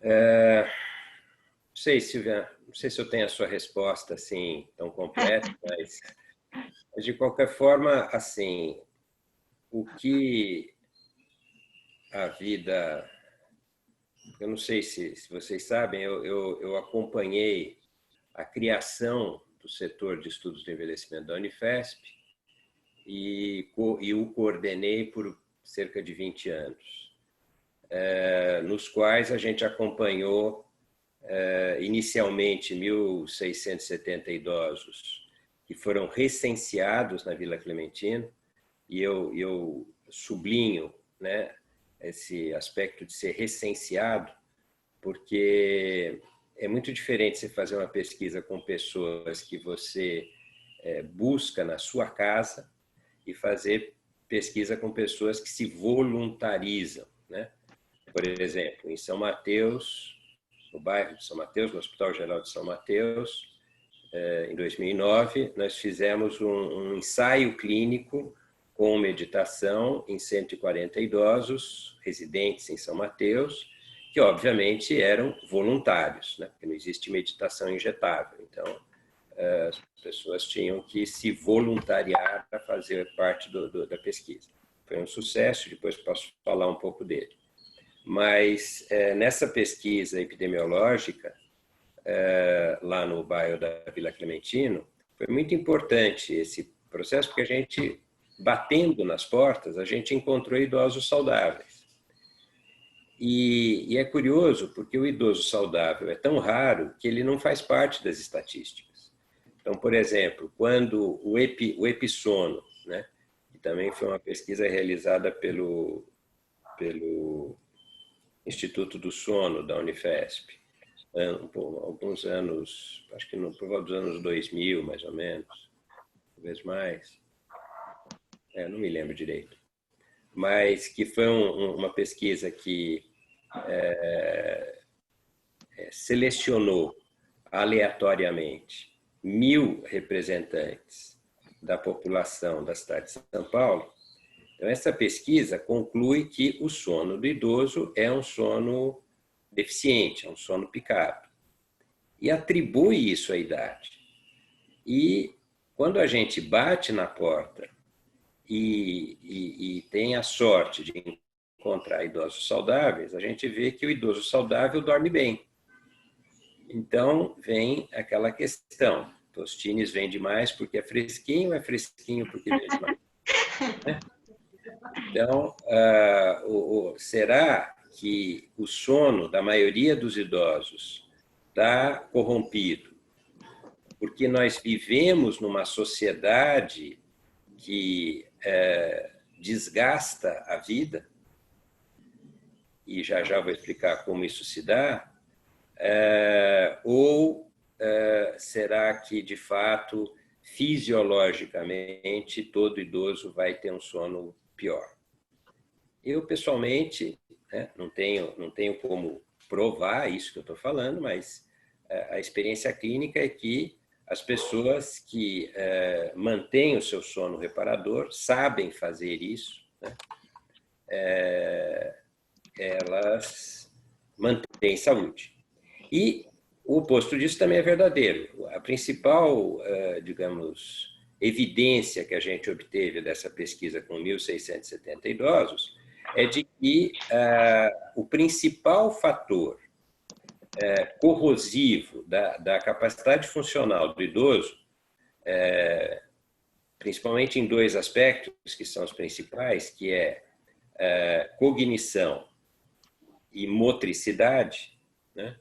Não sei, Silvia, não sei se eu tenho a sua resposta assim tão completa, mas de qualquer forma, assim, o que a vida, eu não sei se vocês sabem, eu acompanhei a criação do setor de estudos do envelhecimento da Unifesp e o coordenei por cerca de 20 anos, nos quais a gente acompanhou inicialmente 1.670 idosos que foram recenseados na Vila Clementino, e eu sublinho, né, esse aspecto de ser recenseado, porque é muito diferente você fazer uma pesquisa com pessoas que você busca na sua casa e fazer pesquisa com pessoas que se voluntarizam, né? Por exemplo, em São Mateus, no bairro de São Mateus, no Hospital Geral de São Mateus, em 2009, nós fizemos um ensaio clínico com meditação em 140 idosos residentes em São Mateus, que obviamente eram voluntários, né? Porque não existe meditação injetável. Então, as pessoas tinham que se voluntariar para fazer parte da pesquisa. Foi um sucesso, depois posso falar um pouco dele. Mas nessa pesquisa epidemiológica, lá no bairro da Vila Clementino, foi muito importante esse processo, porque a gente, batendo nas portas, a gente encontrou idosos saudáveis. E é curioso, porque o idoso saudável é tão raro que ele não faz parte das estatísticas. Então, por exemplo, quando o Episono, né, que também foi uma pesquisa realizada pelo Instituto do Sono da Unifesp, alguns anos, acho que por volta dos anos 2000, mais ou menos, talvez mais, não me lembro direito, mas que foi uma pesquisa que selecionou aleatoriamente 1.000 representantes da população da cidade de São Paulo. Então, essa pesquisa conclui que o sono do idoso é um sono deficiente, é um sono picado, e atribui isso à idade. E quando a gente bate na porta e tem a sorte de encontrar idosos saudáveis, a gente vê que o idoso saudável dorme bem. Então, vem aquela questão, Tostines vende mais porque é fresquinho, é fresquinho porque vende mais. Né? Então, será que o sono da maioria dos idosos está corrompido porque nós vivemos numa sociedade que desgasta a vida? E já vou explicar como isso se dá. Ou será que, de fato, fisiologicamente, todo idoso vai ter um sono pior? Eu, pessoalmente, não tenho como provar isso que eu estou falando, mas a experiência clínica é que as pessoas que mantêm o seu sono reparador, sabem fazer isso, né? Elas mantêm saúde. E o oposto disso também é verdadeiro. A principal, digamos, evidência que a gente obteve dessa pesquisa com 1.670 idosos é de que o principal fator corrosivo da capacidade funcional do idoso, principalmente em dois aspectos que são os principais, que é cognição e motricidade, né?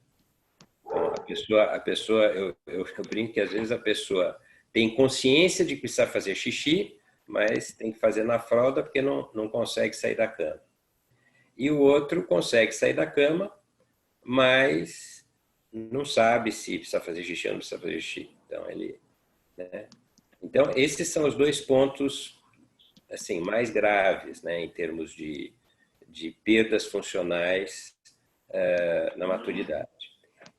Então, a pessoa eu brinco que às vezes a pessoa tem consciência de que precisa fazer xixi, mas tem que fazer na fralda porque não consegue sair da cama. E o outro consegue sair da cama, mas não sabe se precisa fazer xixi ou não precisa fazer xixi. Então, esses são os dois pontos assim, mais graves, né, em termos de perdas funcionais na maturidade.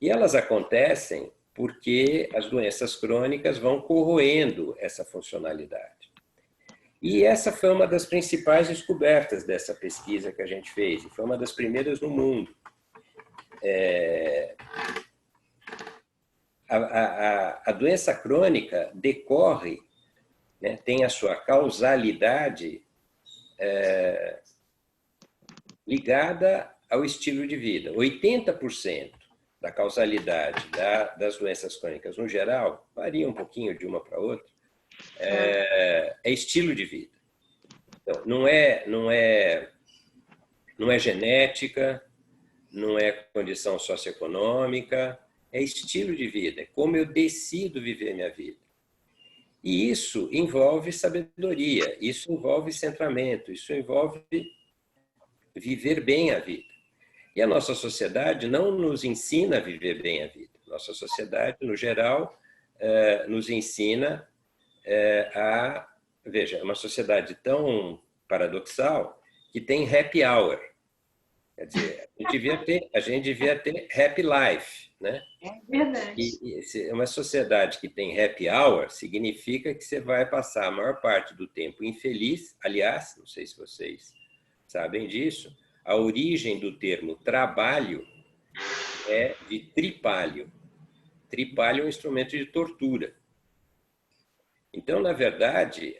E elas acontecem porque as doenças crônicas vão corroendo essa funcionalidade. E essa foi uma das principais descobertas dessa pesquisa que a gente fez, e foi uma das primeiras no mundo. A doença crônica decorre, né, tem a sua causalidade ligada ao estilo de vida. 80% da causalidade das doenças crônicas, no geral, varia um pouquinho de uma para outra, é estilo de vida. Então, não é genética, não é condição socioeconômica, é estilo de vida, é como eu decido viver minha vida. E isso envolve sabedoria, isso envolve centramento, isso envolve viver bem a vida. E a nossa sociedade não nos ensina a viver bem a vida. Nossa sociedade, no geral, nos ensina Veja, é uma sociedade tão paradoxal que tem happy hour. Quer dizer, a gente devia ter happy life, né? É verdade. E uma sociedade que tem happy hour significa que você vai passar a maior parte do tempo infeliz. Aliás, não sei se vocês sabem disso, a origem do termo trabalho é de tripalho. Tripalho é um instrumento de tortura. Então, na verdade,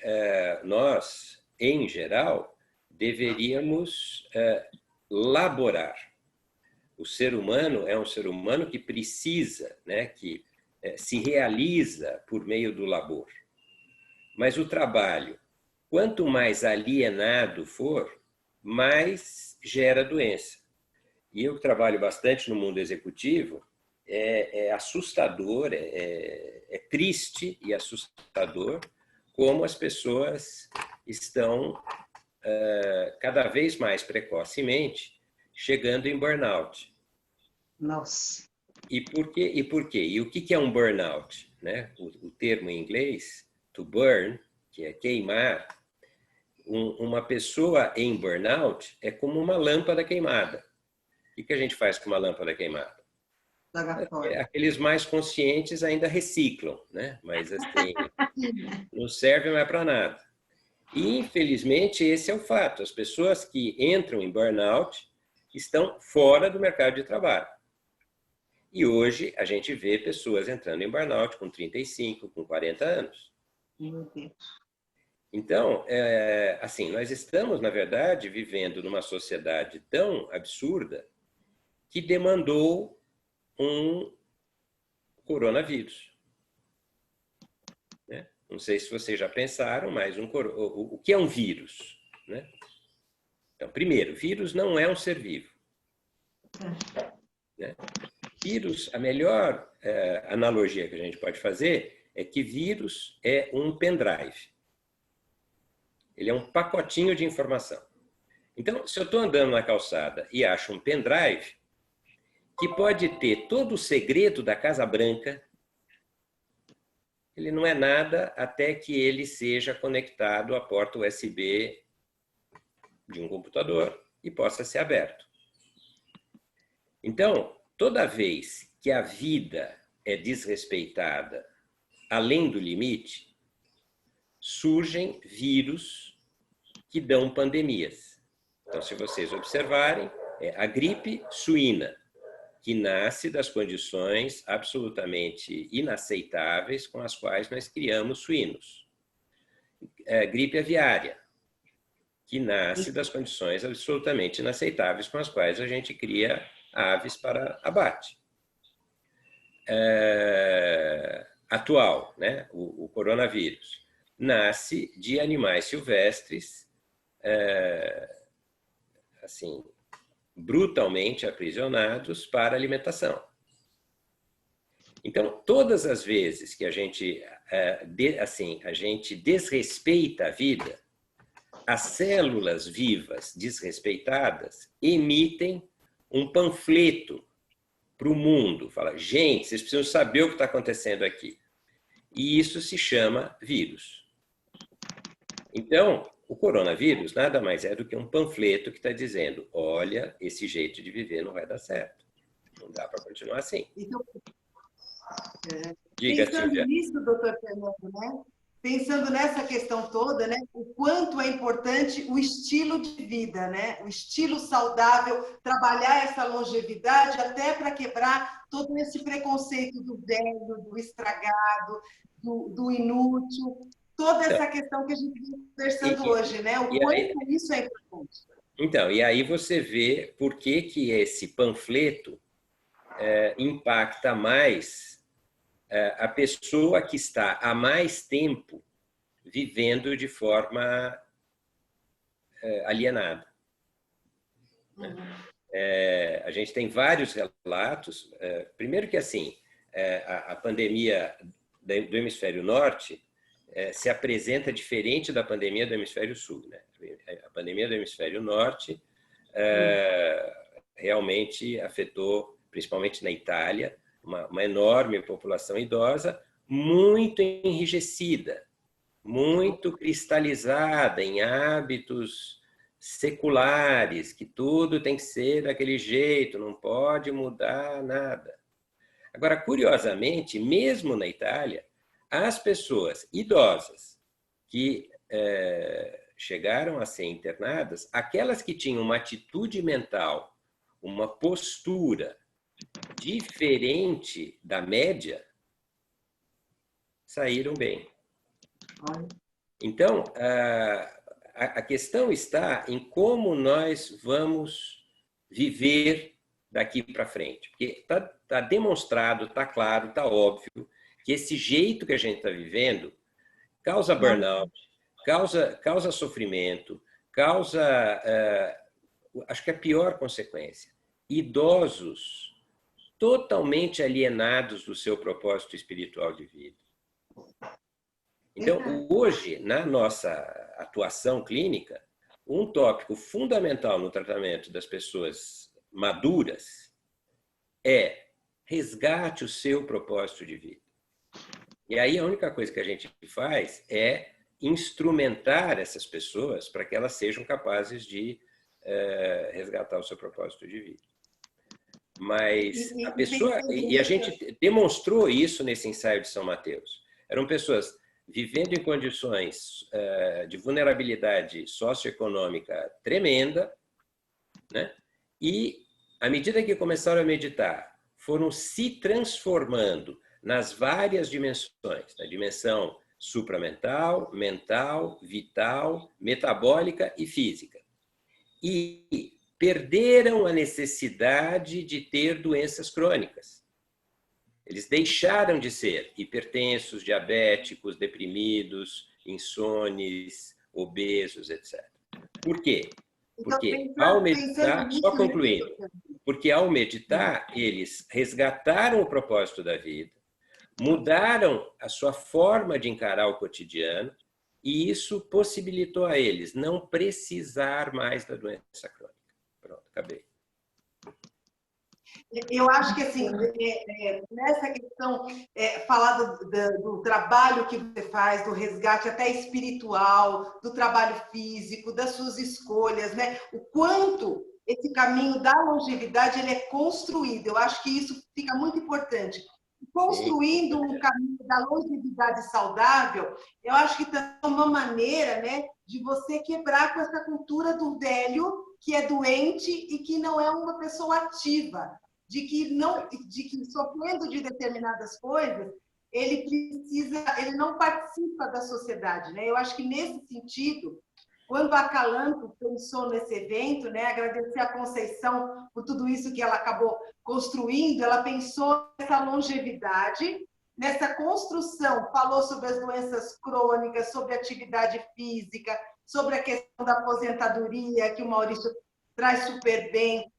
nós, em geral, deveríamos laborar. O ser humano é um ser humano que precisa, né, que se realiza por meio do labor. Mas o trabalho, quanto mais alienado for, mais gera doença. E eu trabalho bastante no mundo executivo, é assustador, é triste e assustador como as pessoas estão cada vez mais precocemente chegando em burnout. Nossa. E por quê? E o que é um burnout? Né? O termo em inglês, to burn, que é queimar, uma pessoa em burnout é como uma lâmpada queimada. O que a gente faz com uma lâmpada queimada? Aqueles mais conscientes ainda reciclam, né? Mas assim, não serve mais para nada. E, infelizmente, esse é o fato. As pessoas que entram em burnout estão fora do mercado de trabalho. E hoje a gente vê pessoas entrando em burnout com 35, com 40 anos. Meu Deus. Então, assim, nós estamos, na verdade, vivendo numa sociedade tão absurda que demandou um coronavírus. Né? Não sei se vocês já pensaram, mas o que é um vírus? Né? Então, primeiro, vírus não é um ser vivo. Né? Vírus, a melhor analogia que a gente pode fazer é que vírus é um pendrive. Ele é um pacotinho de informação. Então, se eu estou andando na calçada e acho um pendrive, que pode ter todo o segredo da Casa Branca, ele não é nada até que ele seja conectado à porta USB de um computador e possa ser aberto. Então, toda vez que a vida é desrespeitada além do limite, surgem vírus que dão pandemias. Então, se vocês observarem, a gripe suína, que nasce das condições absolutamente inaceitáveis com as quais nós criamos suínos. Gripe aviária, que nasce das condições absolutamente inaceitáveis com as quais a gente cria aves para abate. Atual, né? O coronavírus, nasce de animais silvestres, assim, brutalmente aprisionados para alimentação. Então, todas as vezes que a gente desrespeita a vida, as células vivas desrespeitadas emitem um panfleto para o mundo. Fala, gente, vocês precisam saber o que está acontecendo aqui. E isso se chama vírus. Então, o coronavírus nada mais é do que um panfleto que está dizendo, olha, esse jeito de viver não vai dar certo. Não dá para continuar assim. Então, Diga, pensando Silvia. nisso, doutor Fernando, né? Pensando nessa questão toda, né? O quanto é importante o estilo de vida, né? O estilo saudável, trabalhar essa longevidade até para quebrar todo esse preconceito do velho, do estragado, do inútil. Toda essa questão que a gente vem conversando hoje, né? O quanto isso é importante. Então, e aí você vê por que esse panfleto impacta mais a pessoa que está há mais tempo vivendo de forma alienada. Né? A gente tem vários relatos. Primeiro que, assim, a pandemia do hemisfério norte se apresenta diferente da pandemia do hemisfério sul. Né? A pandemia do hemisfério norte realmente afetou, principalmente na Itália, uma enorme população idosa, muito enrijecida, muito cristalizada em hábitos seculares, que tudo tem que ser daquele jeito, não pode mudar nada. Agora, curiosamente, mesmo na Itália, as pessoas idosas que chegaram a ser internadas, aquelas que tinham uma atitude mental, uma postura diferente da média, saíram bem. Então, a questão está em como nós vamos viver daqui para frente. Porque está demonstrado, está claro, está óbvio que esse jeito que a gente está vivendo causa burnout, causa sofrimento, causa, acho que a pior consequência, idosos totalmente alienados do seu propósito espiritual de vida. Então, hoje, na nossa atuação clínica, um tópico fundamental no tratamento das pessoas maduras é resgate o seu propósito de vida. E aí a única coisa que a gente faz é instrumentar essas pessoas para que elas sejam capazes de resgatar o seu propósito de vida. Mas a pessoa, e a gente demonstrou isso nesse ensaio de São Mateus, eram pessoas vivendo em condições de vulnerabilidade socioeconômica tremenda, né? E, à medida que começaram a meditar, foram se transformando nas várias dimensões, na dimensão supramental, mental, vital, metabólica e física. E perderam a necessidade de ter doenças crônicas. Eles deixaram de ser hipertensos, diabéticos, deprimidos, insones, obesos, etc. Por quê? Porque ao meditar, só concluindo, porque ao meditar, eles resgataram o propósito da vida, mudaram a sua forma de encarar o cotidiano, e isso possibilitou a eles não precisar mais da doença crônica. Pronto, acabei. Eu acho que, assim, nessa questão, falar do trabalho que você faz, do resgate até espiritual, do trabalho físico, das suas escolhas, né? O quanto esse caminho da longevidade ele é construído. Eu acho que isso fica muito importante. Construindo um caminho da longevidade saudável, eu acho que também é uma maneira, né, de você quebrar com essa cultura do velho que é doente e que não é uma pessoa ativa, de que sofrendo de determinadas coisas, ele não participa da sociedade, né? Eu acho que nesse sentido, quando a Acalanto pensou nesse evento, né, agradecer a Conceição por tudo isso que ela acabou construindo, ela pensou nessa longevidade, nessa construção, falou sobre as doenças crônicas, sobre atividade física, sobre a questão da aposentadoria, que o Maurício traz super bem,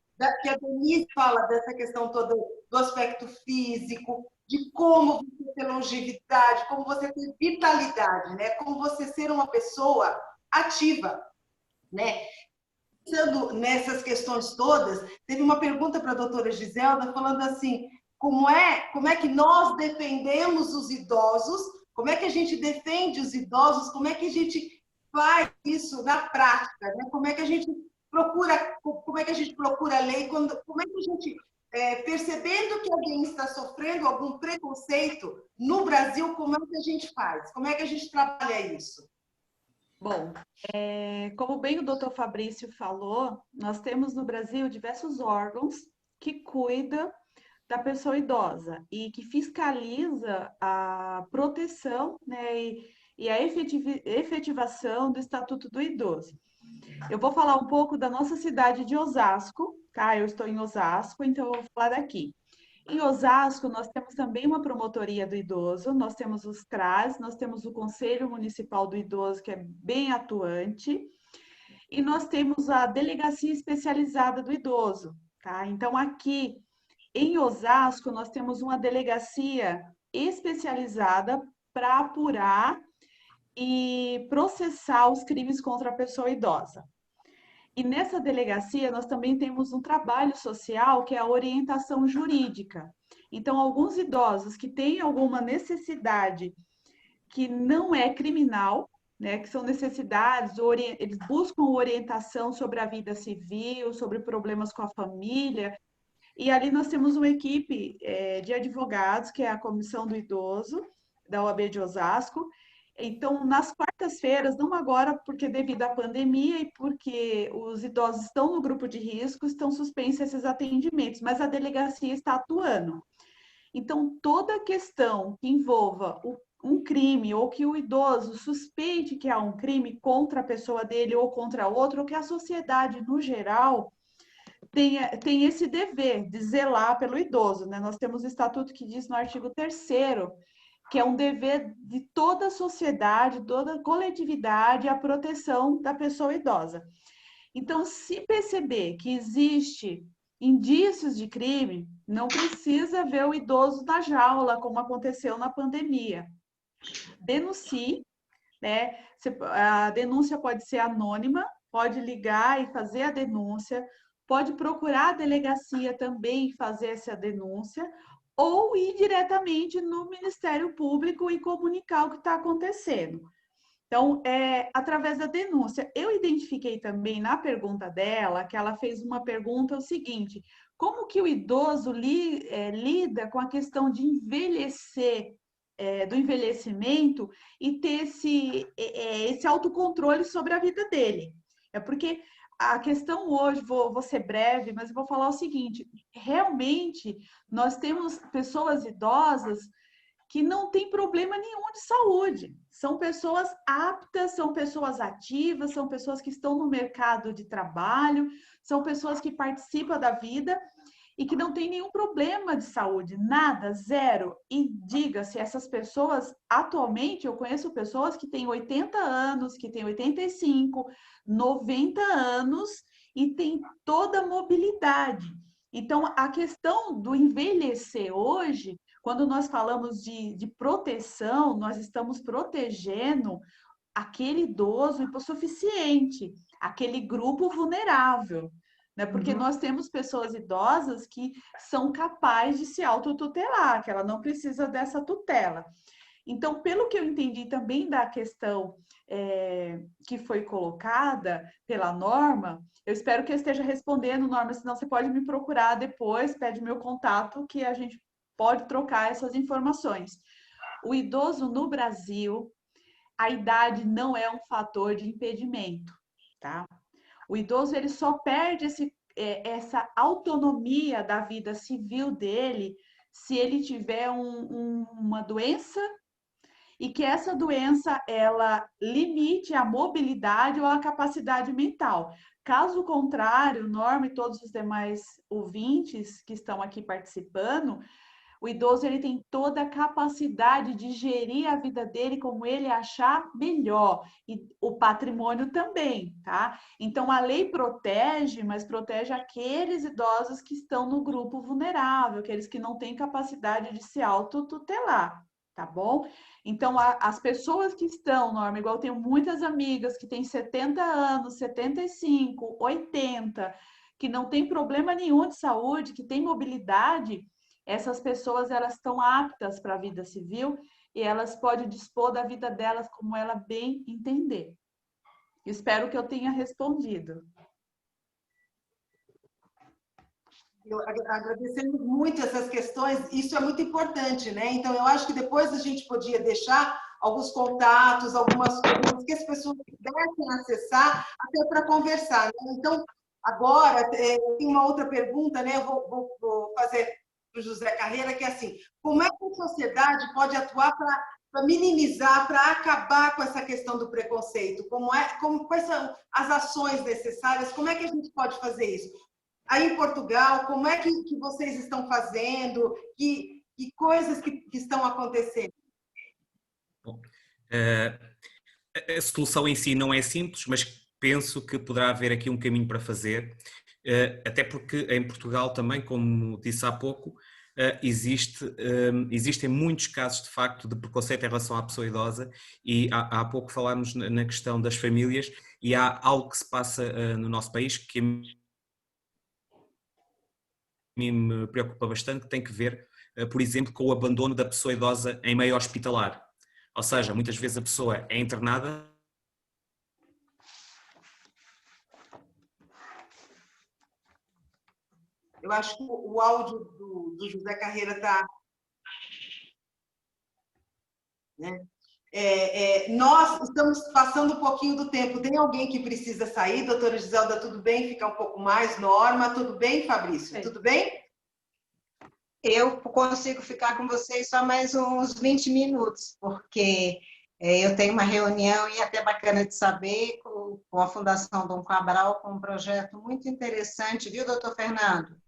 que a Denise fala dessa questão toda do aspecto físico, de como você ter longevidade, como você ter vitalidade, né? Como você ser uma pessoa ativa, né? Pensando nessas questões todas, teve uma pergunta para a doutora Giselda falando assim, como é que nós defendemos os idosos, como é que a gente defende os idosos, como é que a gente faz isso na prática, né? Como é que a gente procura a lei, como é que a gente, percebendo que alguém está sofrendo algum preconceito no Brasil, como é que a gente faz? Como é que a gente trabalha isso? Bom, como bem o doutor Fabrício falou, nós temos no Brasil diversos órgãos que cuidam da pessoa idosa e que fiscaliza a proteção, né, e a efetivação do Estatuto do Idoso. Eu vou falar um pouco da nossa cidade de Osasco, tá? Eu estou em Osasco, então eu vou falar daqui. Em Osasco, nós temos também uma promotoria do idoso, nós temos os CRAS, nós temos o Conselho Municipal do Idoso, que é bem atuante, e nós temos a Delegacia Especializada do Idoso, tá? Então, aqui em Osasco, nós temos uma delegacia especializada para apurar e processar os crimes contra a pessoa idosa. E nessa delegacia, nós também temos um trabalho social, que é a orientação jurídica. Então, alguns idosos que têm alguma necessidade que não é criminal, né, que são necessidades, eles buscam orientação sobre a vida civil, sobre problemas com a família, e ali nós temos uma equipe de advogados, que é a Comissão do Idoso, da OAB de Osasco. Então, nas quartas-feiras, não agora, porque devido à pandemia e porque os idosos estão no grupo de risco, estão suspensos esses atendimentos, mas a delegacia está atuando. Então, toda questão que envolva um crime ou que o idoso suspeite que há um crime contra a pessoa dele ou contra outro, ou que a sociedade, no geral, tem esse dever de zelar pelo idoso, né? Nós temos o estatuto que diz no artigo 3º, que é um dever de toda a sociedade, toda a coletividade, a proteção da pessoa idosa. Então, se perceber que existe indícios de crime, não precisa ver o idoso na jaula, como aconteceu na pandemia. Denuncie, né? A denúncia pode ser anônima, pode ligar e fazer a denúncia, pode procurar a delegacia também e fazer essa denúncia, ou ir diretamente no Ministério Público e comunicar o que está acontecendo. Então, através da denúncia. Eu identifiquei também na pergunta dela, que ela fez uma pergunta o seguinte: como que o idoso lida com a questão de envelhecer, do envelhecimento, e ter esse autocontrole sobre a vida dele? Porque a questão hoje, vou ser breve, mas eu vou falar o seguinte: realmente nós temos pessoas idosas que não têm problema nenhum de saúde. São pessoas aptas, são pessoas ativas, são pessoas que estão no mercado de trabalho, são pessoas que participam da vida e que não têm nenhum problema de saúde, nada, zero. E diga-se, essas pessoas, atualmente, eu conheço pessoas que têm 80 anos, que têm 85, 90 anos e têm toda a mobilidade. Então, a questão do envelhecer hoje, quando nós falamos de proteção, nós estamos protegendo aquele idoso hipossuficiente, aquele grupo vulnerável, né? Porque nós temos pessoas idosas que são capazes de se autotutelar, que ela não precisa dessa tutela. Então, pelo que eu entendi também da questão que foi colocada pela Norma, eu espero que eu esteja respondendo, Norma, senão você pode me procurar depois, pede meu contato, que a gente pode trocar essas informações. O idoso no Brasil, a idade não é um fator de impedimento, tá? O idoso, ele só perde essa autonomia da vida civil dele se ele tiver uma doença e que essa doença, ela limite a mobilidade ou a capacidade mental. Caso contrário, Norma e todos os demais ouvintes que estão aqui participando, o idoso, ele tem toda a capacidade de gerir a vida dele como ele achar melhor, e o patrimônio também, tá? Então, a lei protege, mas protege aqueles idosos que estão no grupo vulnerável, aqueles que não têm capacidade de se autotutelar, tá bom? Então, as pessoas que estão, Norma, igual eu tenho muitas amigas que têm 70 anos, 75, 80, que não tem problema nenhum de saúde, que tem mobilidade, essas pessoas, elas estão aptas para a vida civil e elas podem dispor da vida delas como ela bem entender. Espero que eu tenha respondido. Eu agradecemos muito essas questões, isso é muito importante, né? Então, eu acho que depois a gente podia deixar alguns contatos, algumas coisas que as pessoas pudessem acessar até para conversar, né? Então, agora, tem uma outra pergunta, né? Eu vou fazer para o José Carreira, que é assim: como é que a sociedade pode atuar para minimizar, para acabar com essa questão do preconceito? Quais são as ações necessárias? Como é que a gente pode fazer isso? Aí em Portugal, como é que vocês estão fazendo? Que coisas que estão acontecendo? Bom, a solução em si não é simples, mas penso que poderá haver aqui um caminho para fazer, até porque em Portugal também, como disse há pouco, existem muitos casos de facto de preconceito em relação à pessoa idosa e há pouco falámos na questão das famílias e há algo que se passa no nosso país que a mim me preocupa bastante, que tem que ver, por exemplo, com o abandono da pessoa idosa em meio hospitalar. Ou seja, muitas vezes a pessoa é internada. Eu acho que o áudio do José Carreira está... Né? Nós estamos passando um pouquinho do tempo. Tem alguém que precisa sair? Doutora Giselda, tudo bem? Ficar um pouco mais. Norma, tudo bem? Fabrício, tudo bem? Eu consigo ficar com vocês só mais uns 20 minutos, porque eu tenho uma reunião e é até bacana de saber com a Fundação Dom Cabral, com um projeto muito interessante, viu, doutor Fernando?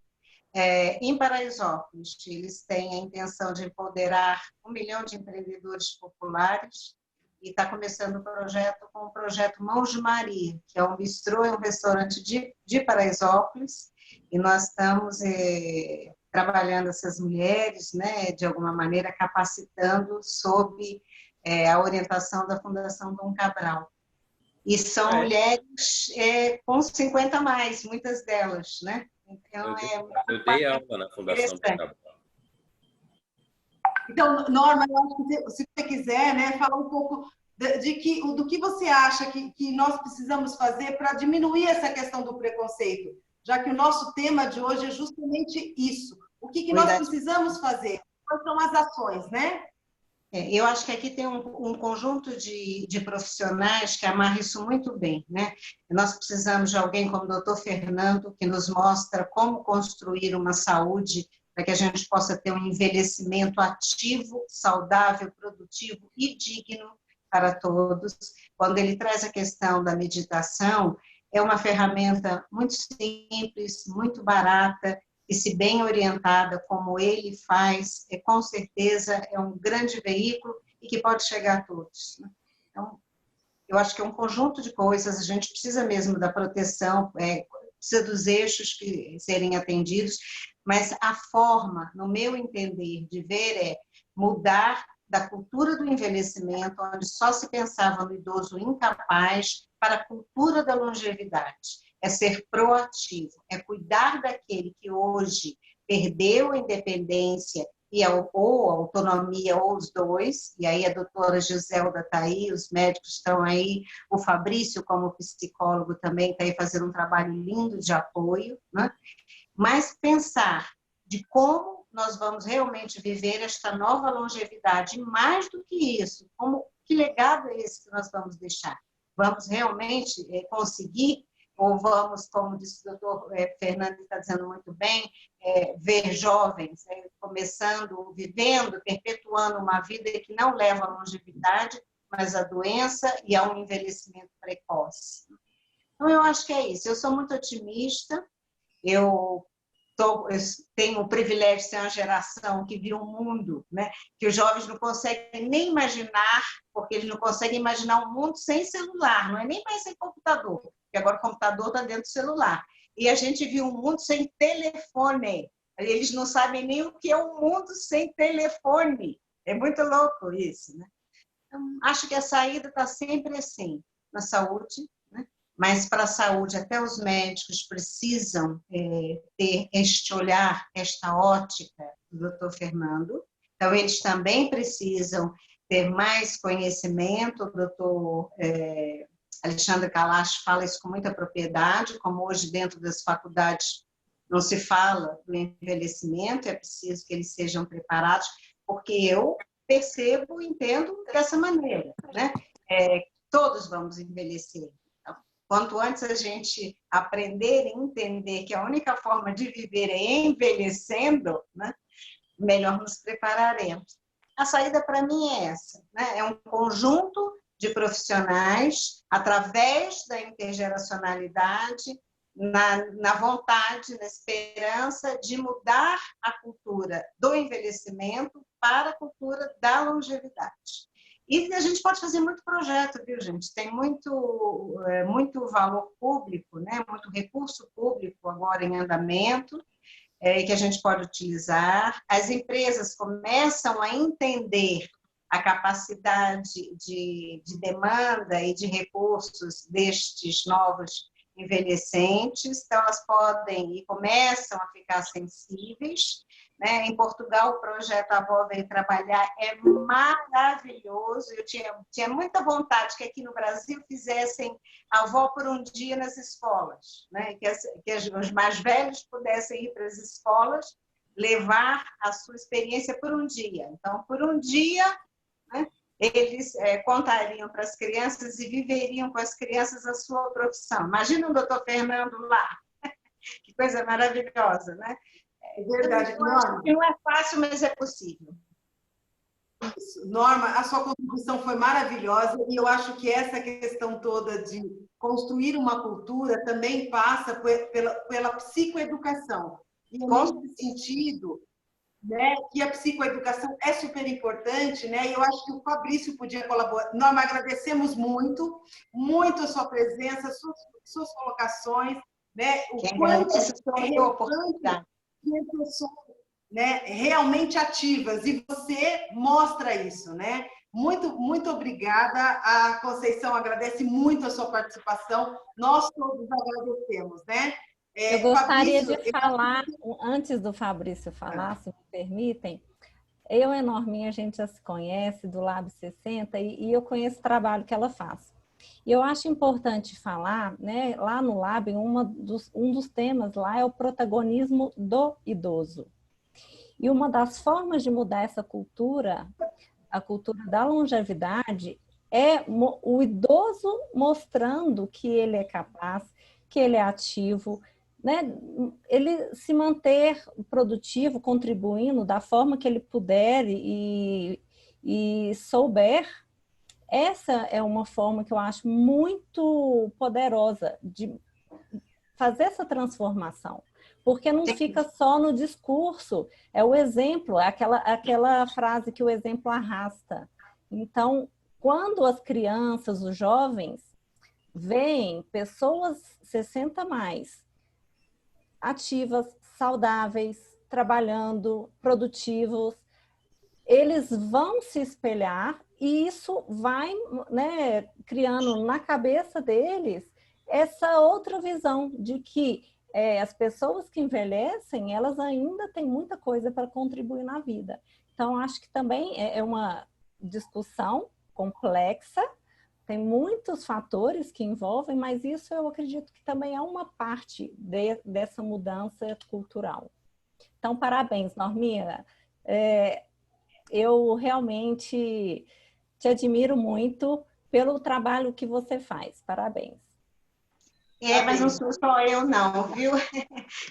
Em Paraisópolis, eles têm a intenção de empoderar 1 milhão de empreendedores populares e está começando o projeto com o projeto Mãos de Maria, que é um bistrô e um restaurante de Paraisópolis, e nós estamos trabalhando essas mulheres, né, de alguma maneira capacitando sob a orientação da Fundação Dom Cabral. E são mulheres com 50 a mais, muitas delas, né? Então, eu dei aula na Fundação Dom Cabral. Então, Norma, eu acho que se você quiser, né, falar um pouco do que você acha que nós precisamos fazer para diminuir essa questão do preconceito, já que o nosso tema de hoje é justamente isso. O que nós precisamos fazer? Quais são as ações, né? Eu acho que aqui tem um conjunto de profissionais que amarra isso muito bem, né? Nós precisamos de alguém como o doutor Fernando, que nos mostra como construir uma saúde para que a gente possa ter um envelhecimento ativo, saudável, produtivo e digno para todos. Quando ele traz a questão da meditação, é uma ferramenta muito simples, muito barata, e se bem orientada como ele faz, com certeza é um grande veículo e que pode chegar a todos. Então, eu acho que é um conjunto de coisas, a gente precisa mesmo da proteção, precisa dos eixos que serem atendidos, mas a forma, no meu entender, de ver é mudar da cultura do envelhecimento, onde só se pensava no idoso incapaz, para a cultura da longevidade. É ser proativo, é cuidar daquele que hoje perdeu a independência ou a autonomia, ou os dois, e aí a doutora Giselda está aí, os médicos estão aí, o Fabrício, como psicólogo, também está aí fazendo um trabalho lindo de apoio, né? Mas pensar de como nós vamos realmente viver esta nova longevidade, e mais do que isso, que legado é esse que nós vamos deixar? Vamos realmente conseguir, ou vamos, como disse o doutor Fernando, está dizendo muito bem, ver jovens começando, vivendo, perpetuando uma vida que não leva à longevidade, mas à doença e a um envelhecimento precoce. Então, eu acho que é isso. Eu sou muito otimista, eu tenho o privilégio de ser uma geração que viu um mundo, né, que os jovens não conseguem nem imaginar, porque eles não conseguem imaginar um mundo sem celular, não é nem mais sem computador, porque agora o computador está dentro do celular. E a gente viu um mundo sem telefone. Eles não sabem nem o que é um mundo sem telefone. É muito louco isso, né? Então, acho que a saída está sempre assim, na saúde, né? Mas para a saúde, até os médicos precisam ter este olhar, esta ótica do Dr. Fernando. Então, eles também precisam ter mais conhecimento. O doutor Alexandre Kalash fala isso com muita propriedade, como hoje dentro das faculdades não se fala do envelhecimento, é preciso que eles sejam preparados, porque eu percebo, entendo dessa maneira, né? Todos vamos envelhecer. Então, quanto antes a gente aprender e entender que a única forma de viver é envelhecendo, né? Melhor nos prepararemos. A saída para mim é essa, né? É um conjunto de profissionais, através da intergeracionalidade, na vontade, na esperança de mudar a cultura do envelhecimento para a cultura da longevidade. E a gente pode fazer muito projeto, viu, gente? Tem muito valor público, né? Muito recurso público agora em andamento, que a gente pode utilizar. As empresas começam a entender a capacidade de demanda e de recursos destes novos envelhecentes, então elas podem e começam a ficar sensíveis, né? Em Portugal, o projeto Avó Vem Trabalhar é maravilhoso. Eu tinha muita vontade que aqui no Brasil fizessem Avó por um dia nas escolas, né? Que os mais velhos pudessem ir para as escolas, levar a sua experiência por um dia. Então, por um dia, né? Eles contariam para as crianças e viveriam com as crianças a sua profissão. Imagina o doutor Fernando lá, que coisa maravilhosa, né? É verdade, Norma. Não é fácil, mas é possível. Isso. Norma, a sua contribuição foi maravilhosa e eu acho que essa questão toda de construir uma cultura também passa pela psicoeducação. E nesse sentido, né, que a psicoeducação é super importante, né? E eu acho que o Fabrício podia colaborar. Norma, agradecemos muito a sua presença, suas colocações, né? O quanto de pessoas, né, realmente ativas, e você mostra isso, né? Muito obrigada. A Conceição agradece muito a sua participação. Nós todos agradecemos, né? Eu gostaria de falar, antes do Fabrício falar, se me permitem. Eu e a Norminha, a gente já se conhece do Lab 60 e eu conheço o trabalho que ela faz. E eu acho importante falar, né, lá no Lab, um dos temas lá é o protagonismo do idoso. E uma das formas de mudar essa cultura, a cultura da longevidade, é o idoso mostrando que ele é capaz, que ele é ativo, né? Ele se manter produtivo, contribuindo da forma que ele puder e souber. Essa é uma forma que eu acho muito poderosa de fazer essa transformação, porque não fica só no discurso, é o exemplo, é aquela frase que o exemplo arrasta. Então, quando as crianças, os jovens, veem pessoas 60 mais, ativas, saudáveis, trabalhando, produtivos, eles vão se espelhar e isso vai, né, criando na cabeça deles essa outra visão de que as pessoas que envelhecem, elas ainda têm muita coisa para contribuir na vida. Então, acho que também é uma discussão complexa, tem muitos fatores que envolvem, mas isso eu acredito que também é uma parte dessa mudança cultural. Então, parabéns, Norminha. Eu realmente te admiro muito pelo trabalho que você faz. Parabéns. Mas não sou só eu, não, viu?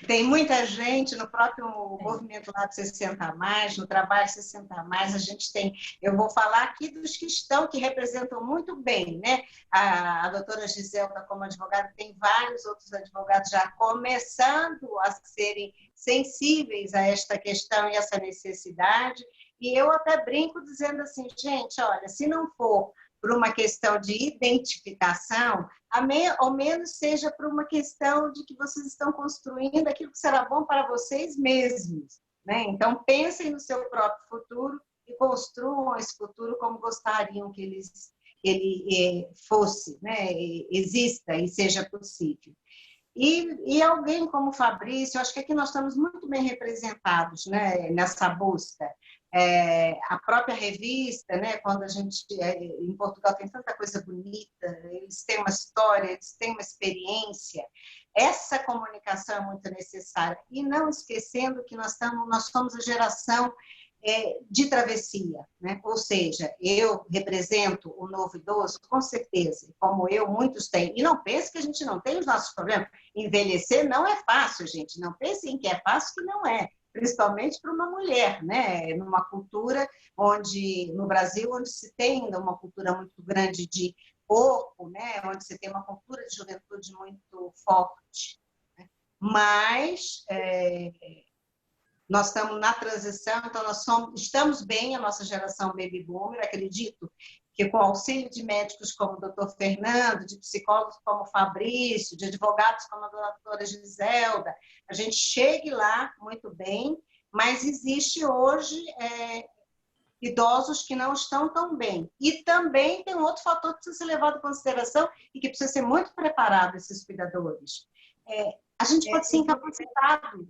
Tem muita gente no próprio movimento lá do 60 mais, no trabalho 60 mais, a gente tem, eu vou falar aqui dos que representam muito bem, né? A doutora Giselda, como advogada, tem vários outros advogados já começando a serem sensíveis a esta questão e essa necessidade, e eu até brinco dizendo assim, gente, olha, se não for por uma questão de identificação, ao menos seja por uma questão de que vocês estão construindo aquilo que será bom para vocês mesmos, né? Então, pensem no seu próprio futuro e construam esse futuro como gostariam que ele fosse, né? Exista e seja possível. E alguém como o Fabrício, acho que aqui nós estamos muito bem representados, né, nessa busca. A própria revista, né, quando a gente, em Portugal tem tanta coisa bonita, eles têm uma história, eles têm uma experiência, essa comunicação é muito necessária, e não esquecendo que nós somos a geração de travessia, né? Ou seja, eu represento o novo idoso, com certeza, como eu, muitos têm. E não pense que a gente não tem os nossos problemas. Envelhecer não é fácil, gente. Não pensem que é fácil, que não é. Principalmente para uma mulher, né? Numa cultura no Brasil, onde se tem ainda uma cultura muito grande de corpo, né? Onde se tem uma cultura de juventude muito forte. mas nós estamos na transição, então estamos bem, a nossa geração baby boomer, acredito que com auxílio de médicos como o Dr. Fernando, de psicólogos como o Fabrício, de advogados como a doutora Giselda, a gente chegue lá muito bem, mas existe hoje idosos que não estão tão bem. E também tem um outro fator que precisa ser levado em consideração e que precisa ser muito preparado, esses cuidadores. A gente pode ser incapacitado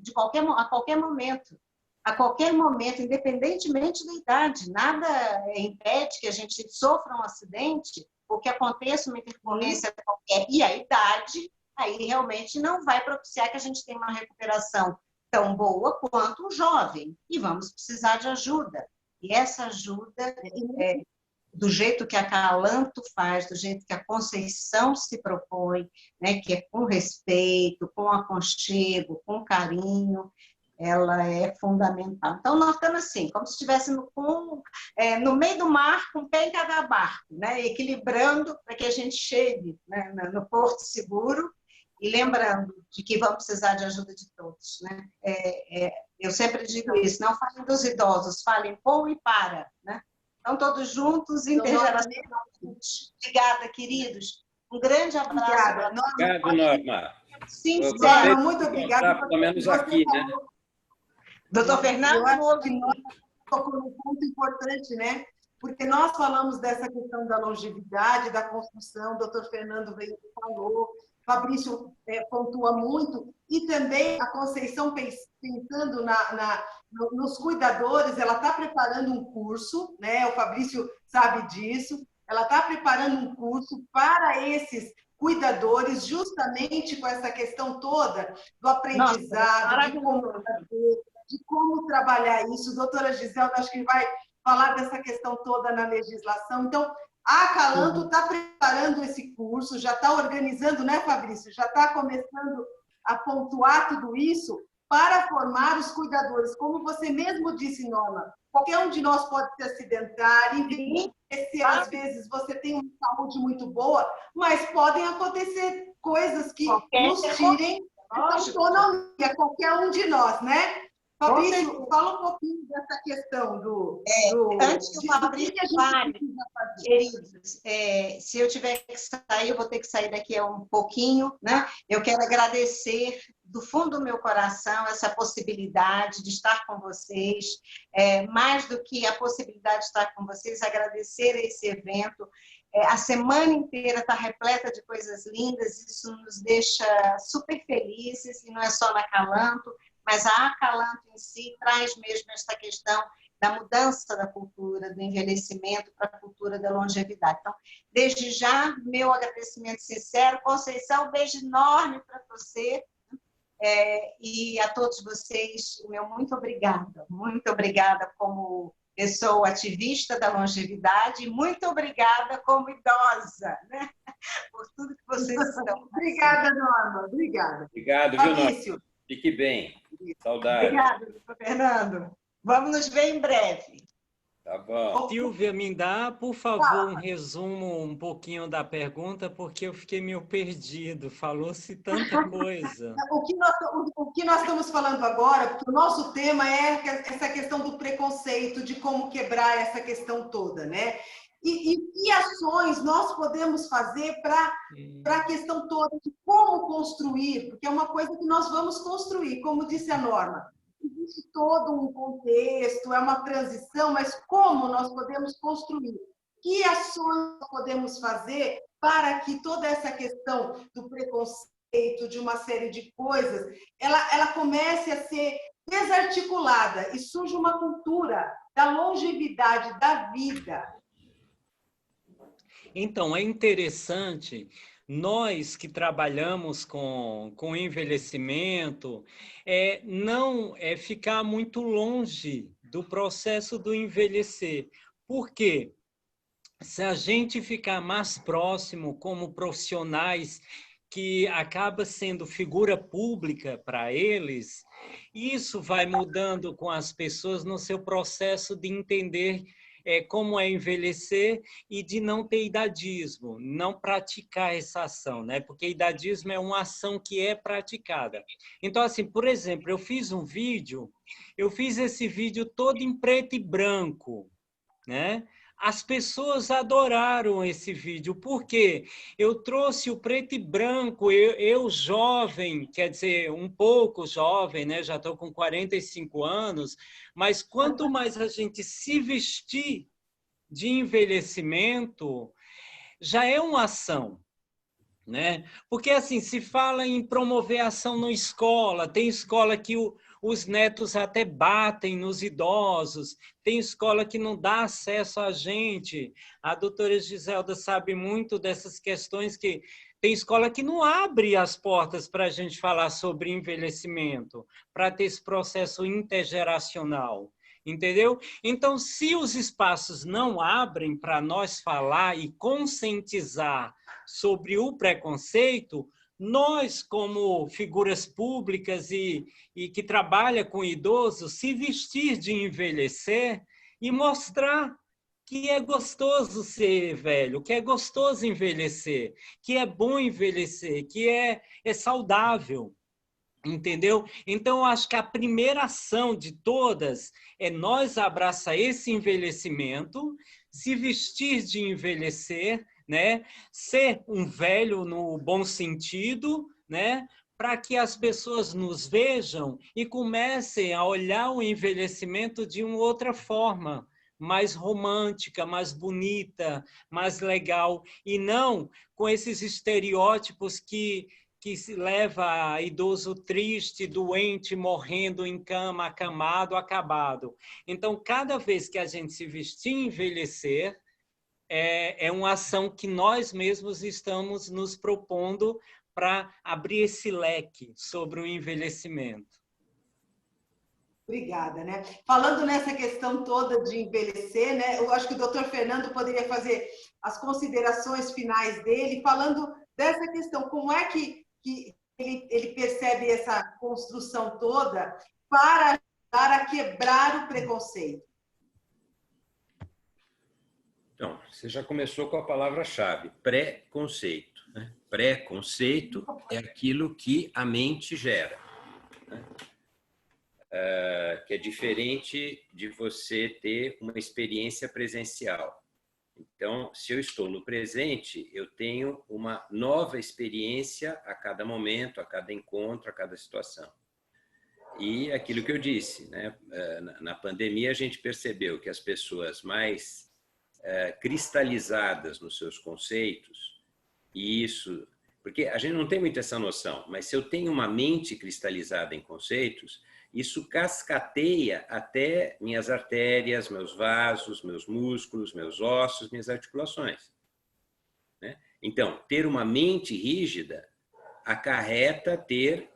a qualquer momento. A qualquer momento, independentemente da idade. Nada impede que a gente sofra um acidente ou que aconteça uma intercorrência qualquer. E a idade, aí realmente não vai propiciar que a gente tenha uma recuperação tão boa quanto um jovem. E vamos precisar de ajuda. E essa ajuda, do jeito que a Acalanto faz, do jeito que a Conceição se propõe, né, que é com respeito, com aconchego, com carinho, ela é fundamental. Então, nós estamos assim, como se estivéssemos no meio do mar, com o pé em cada barco, né, equilibrando para que a gente chegue, né, no porto seguro, e lembrando de que vamos precisar de ajuda de todos, né? Eu sempre digo isso, não falem dos idosos, falem com e para, né? Então, todos juntos, intergeracionalmente. Obrigada, queridos. Um grande abraço. Obrigado, Norma. Sincero, muito obrigada. Pelo menos aqui, né? Doutor Fernando, eu acho que nós tocamos um ponto importante, né? Porque nós falamos dessa questão da longevidade, da construção, o doutor Fernando veio e falou, Fabrício pontua muito, e também a Conceição, pensando nos cuidadores, ela está preparando um curso, né? O Fabrício sabe disso, ela está preparando um curso para esses cuidadores, justamente com essa questão toda do aprendizado, de como trabalhar isso. Doutora Giselda, acho que vai falar dessa questão toda na legislação. Então, a Acalanto está preparando esse curso, já está organizando, né, Fabrício? Já está começando a pontuar tudo isso para formar os cuidadores. Como você mesmo disse, Norma, qualquer um de nós pode se acidentar, envelhecer, às vezes você tem uma saúde muito boa, mas podem acontecer coisas que nos tirem da autonomia, qualquer um de nós, né? Fabrício, fala um pouquinho dessa questão antes que o Fabrício fale, queridos, se eu tiver que sair, eu vou ter que sair daqui a um pouquinho, né? Eu quero agradecer do fundo do meu coração essa possibilidade de estar com vocês, mais do que a possibilidade de estar com vocês, agradecer esse evento. A semana inteira está repleta de coisas lindas, isso nos deixa super felizes, e não é só na Acalanto, mas a Acalanto em si traz mesmo esta questão da mudança da cultura, do envelhecimento para a cultura da longevidade. Então, desde já, meu agradecimento sincero. Conceição, um beijo enorme para você e a todos vocês, o meu muito obrigada como pessoa ativista da longevidade, e muito obrigada como idosa, né? Por tudo que vocês estão. Obrigada, Norma. Obrigada. Obrigado, viu, Norma? Fique bem. Saudade. Obrigada, doutor Fernando. Vamos nos ver em breve. Tá bom. Silvia, me dá, por favor, um resumo um pouquinho da pergunta, porque eu fiquei meio perdido. Falou-se tanta coisa. O que nós estamos falando agora, porque o nosso tema é essa questão do preconceito, de como quebrar essa questão toda, né? E que ações nós podemos fazer para a questão toda de como construir, porque é uma coisa que nós vamos construir, como disse a Norma. Existe todo um contexto, é uma transição, mas como nós podemos construir? Que ações nós podemos fazer para que toda essa questão do preconceito, de uma série de coisas, ela comece a ser desarticulada e surja uma cultura da longevidade, da vida. Então, é interessante, nós que trabalhamos com envelhecimento, não ficar muito longe do processo do envelhecer. Por quê? Se a gente ficar mais próximo como profissionais que acaba sendo figura pública para eles, isso vai mudando com as pessoas no seu processo de entender como é envelhecer e de não ter idadismo, não praticar essa ação, né? Porque idadismo é uma ação que é praticada. Então, assim, por exemplo, eu fiz esse vídeo todo em preto e branco, né? As pessoas adoraram esse vídeo, porque eu trouxe o preto e branco, eu jovem, quer dizer, um pouco jovem, né? Já estou com 45 anos, mas quanto mais a gente se vestir de envelhecimento, já é uma ação, né? Porque, assim, se fala em promover ação na escola, tem escola que os netos até batem nos idosos, tem escola que não dá acesso a gente. A doutora Giselda sabe muito dessas questões, que tem escola que não abre as portas para a gente falar sobre envelhecimento, para ter esse processo intergeracional. Entendeu? Então, se os espaços não abrem para nós falar e conscientizar sobre o preconceito, nós, como figuras públicas e que trabalham com idosos, se vestir de envelhecer e mostrar que é gostoso ser velho, que é gostoso envelhecer, que é bom envelhecer, que é saudável. Entendeu? Então, eu acho que a primeira ação de todas é nós abraçar esse envelhecimento, se vestir de envelhecer, né? Ser um velho no bom sentido, né? Para que as pessoas nos vejam e comecem a olhar o envelhecimento de uma outra forma, mais romântica, mais bonita, mais legal, e não com esses estereótipos que se leva a idoso triste, doente, morrendo em cama, acamado, acabado. Então, cada vez que a gente se vestir e envelhecer, é uma ação que nós mesmos estamos nos propondo para abrir esse leque sobre o envelhecimento. Obrigada, né? Falando nessa questão toda de envelhecer, né? Eu acho que o doutor Fernando poderia fazer as considerações finais dele, falando dessa questão, como é que ele percebe essa construção toda para ajudar a quebrar o preconceito. Então, você já começou com a palavra-chave, pré-conceito. Né? Pré-conceito é aquilo que a mente gera. Né? Que é diferente de você ter uma experiência presencial. Então, se eu estou no presente, eu tenho uma nova experiência a cada momento, a cada encontro, a cada situação. E aquilo que eu disse, né? Na pandemia a gente percebeu que as pessoas mais cristalizadas nos seus conceitos, e isso, porque a gente não tem muito essa noção, mas se eu tenho uma mente cristalizada em conceitos, isso cascateia até minhas artérias, meus vasos, meus músculos, meus ossos, minhas articulações. Né? Então, ter uma mente rígida acarreta ter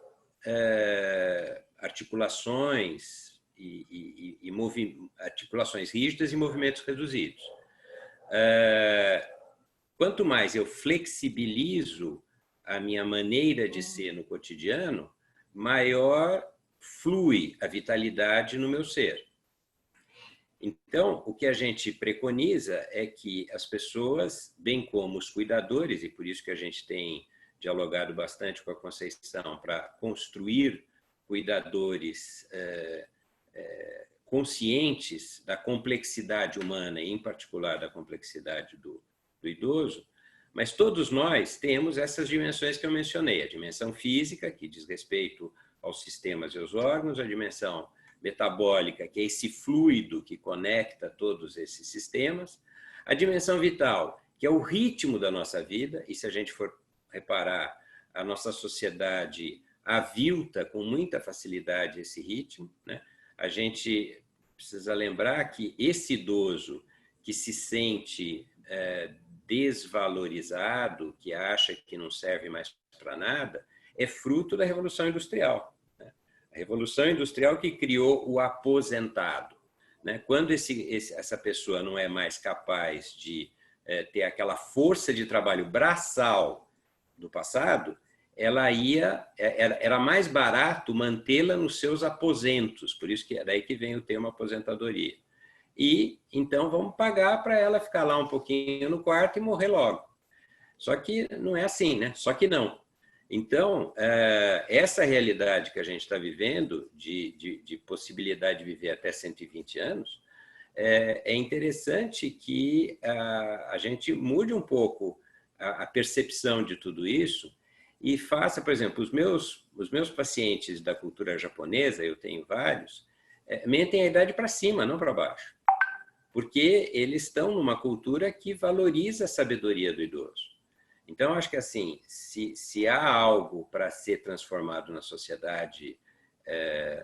articulações articulações rígidas e movimentos reduzidos. Quanto mais eu flexibilizo a minha maneira de ser no cotidiano, maior flui a vitalidade no meu ser. Então, o que a gente preconiza é que as pessoas, bem como os cuidadores, e por isso que a gente tem dialogado bastante com a Conceição para construir cuidadores conscientes da complexidade humana, e em particular da complexidade do idoso, mas todos nós temos essas dimensões que eu mencionei, a dimensão física, que diz respeito aos sistemas e aos órgãos, a dimensão metabólica, que é esse fluido que conecta todos esses sistemas, a dimensão vital, que é o ritmo da nossa vida, e se a gente for reparar, a nossa sociedade avilta com muita facilidade esse ritmo, né? A gente precisa lembrar que esse idoso que se sente desvalorizado, que acha que não serve mais para nada, é fruto da Revolução Industrial. A Revolução Industrial que criou o aposentado. Né? Quando essa pessoa não é mais capaz de ter aquela força de trabalho braçal do passado, era mais barato mantê-la nos seus aposentos, por isso que é daí que vem o termo aposentadoria. e então vamos pagar para ela ficar lá um pouquinho no quarto e morrer logo. Só que não é assim, né? Só que não. Então, essa realidade que a gente está vivendo, de possibilidade de viver até 120 anos, é interessante que a gente mude um pouco a percepção de tudo isso e faça, por exemplo, os meus pacientes da cultura japonesa, eu tenho vários, mentem a idade para cima, não para baixo. Porque eles estão numa cultura que valoriza a sabedoria do idoso. Então, acho que assim, se há algo para ser transformado na sociedade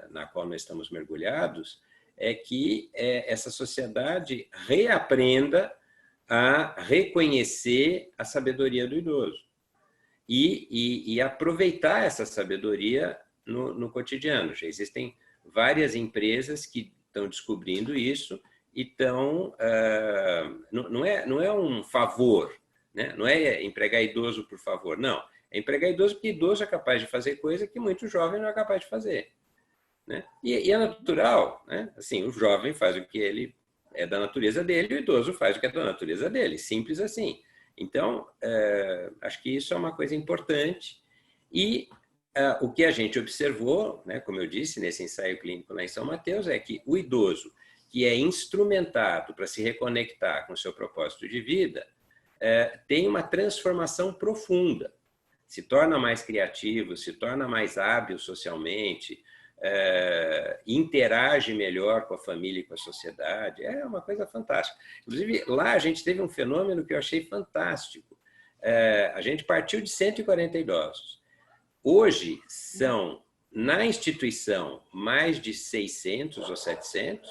na qual nós estamos mergulhados, é que essa sociedade reaprenda a reconhecer a sabedoria do idoso e aproveitar essa sabedoria no cotidiano. Já existem várias empresas que estão descobrindo isso e estão... não é um favor, né? Não é empregar idoso por favor, não. É empregar idoso porque idoso é capaz de fazer coisa que muito jovem não é capaz de fazer. Né? E é natural, né? Assim, o jovem faz o que ele é da natureza dele, e o idoso faz o que é da natureza dele, simples assim. Então, acho que isso é uma coisa importante e o que a gente observou, né, como eu disse, nesse ensaio clínico lá em São Mateus, é que o idoso que é instrumentado para se reconectar com o seu propósito de vida tem uma transformação profunda, se torna mais criativo, se torna mais hábil socialmente, interage melhor com a família e com a sociedade, é uma coisa fantástica. Inclusive, lá a gente teve um fenômeno que eu achei fantástico. A gente partiu de 140 idosos. Hoje são, na instituição, mais de 600 ou 700,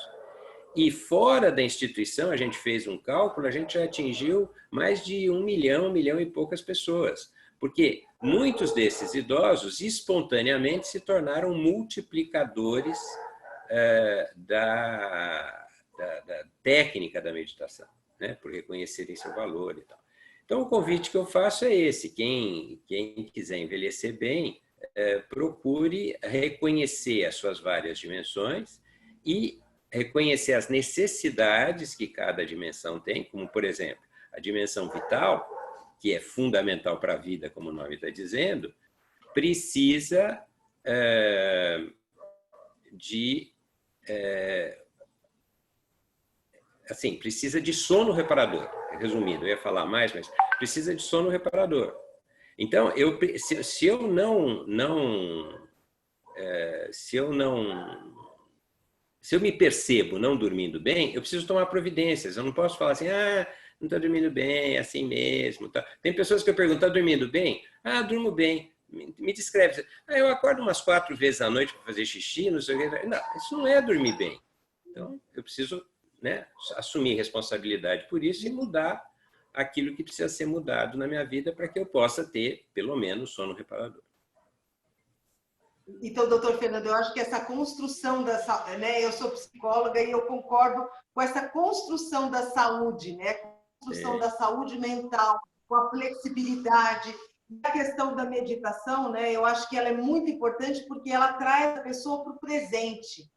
e fora da instituição, a gente fez um cálculo, a gente já atingiu mais de 1 milhão e poucas pessoas. Porque muitos desses idosos, espontaneamente, se tornaram multiplicadores da técnica da meditação, né? Por reconhecerem seu valor e tal. Então, o convite que eu faço é esse. Quem quiser envelhecer bem, procure reconhecer as suas várias dimensões e reconhecer as necessidades que cada dimensão tem, como, por exemplo, a dimensão vital, que é fundamental para a vida, como o nome está dizendo, precisa precisa de sono reparador. Resumindo, eu ia falar mais, mas precisa de sono reparador. Então, se eu me percebo não dormindo bem, eu preciso tomar providências. Eu não posso falar assim, não está dormindo bem, é assim mesmo. Tá. Tem pessoas que eu pergunto, está dormindo bem? Durmo bem. Me descreve. Eu acordo umas 4 vezes à noite para fazer xixi, não sei o que. Não, isso não é dormir bem. Então, eu preciso, né, assumir responsabilidade por isso e mudar aquilo que precisa ser mudado na minha vida para que eu possa ter, pelo menos, sono reparador. Então, doutor Fernando, eu acho que essa construção da saúde, né? Eu sou psicóloga e eu concordo com essa construção da saúde, né? Construção da saúde mental, com a flexibilidade. A questão da meditação, né? Eu acho que ela é muito importante porque ela traz a pessoa para o presente.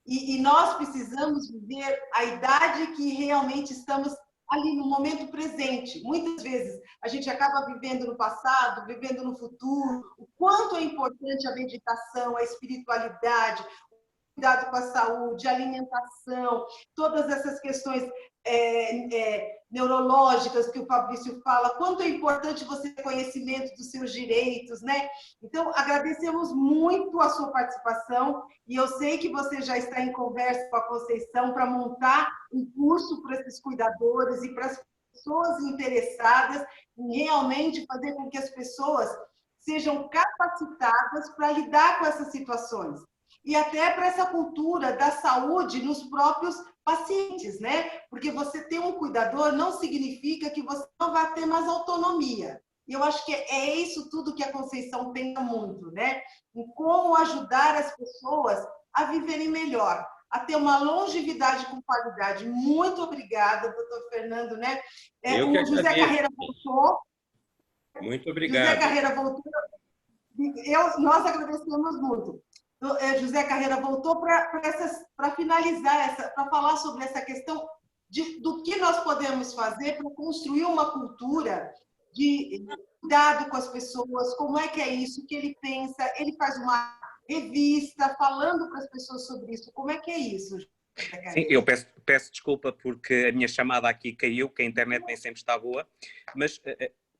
E nós precisamos viver a idade que realmente estamos ali no momento presente. Muitas vezes a gente acaba vivendo no passado, vivendo no futuro. O quanto é importante a meditação, a espiritualidade, o cuidado com a saúde, a alimentação, todas essas questões neurológicas que o Fabrício fala, quanto é importante você ter conhecimento dos seus direitos, né? Então, agradecemos muito a sua participação e eu sei que você já está em conversa com a Conceição para montar um curso para esses cuidadores e para as pessoas interessadas em realmente fazer com que as pessoas sejam capacitadas para lidar com essas situações. E até para essa cultura da saúde nos próprios pacientes, né? Porque você ter um cuidador não significa que você não vai ter mais autonomia. E eu acho que é isso tudo que a Conceição pensa muito, né? Em como ajudar as pessoas a viverem melhor, a ter uma longevidade com qualidade. Muito obrigada, doutor Fernando, né? O José Carreira voltou. Muito obrigado. José Carreira voltou. Nós agradecemos muito. José Carreira voltou para finalizar, para falar sobre essa questão do que nós podemos fazer para construir uma cultura de cuidado com as pessoas, como é que é isso, o que ele pensa, ele faz uma revista falando para as pessoas sobre isso, como é que é isso? Sim, eu peço desculpa porque a minha chamada aqui caiu, que a internet nem sempre está boa, mas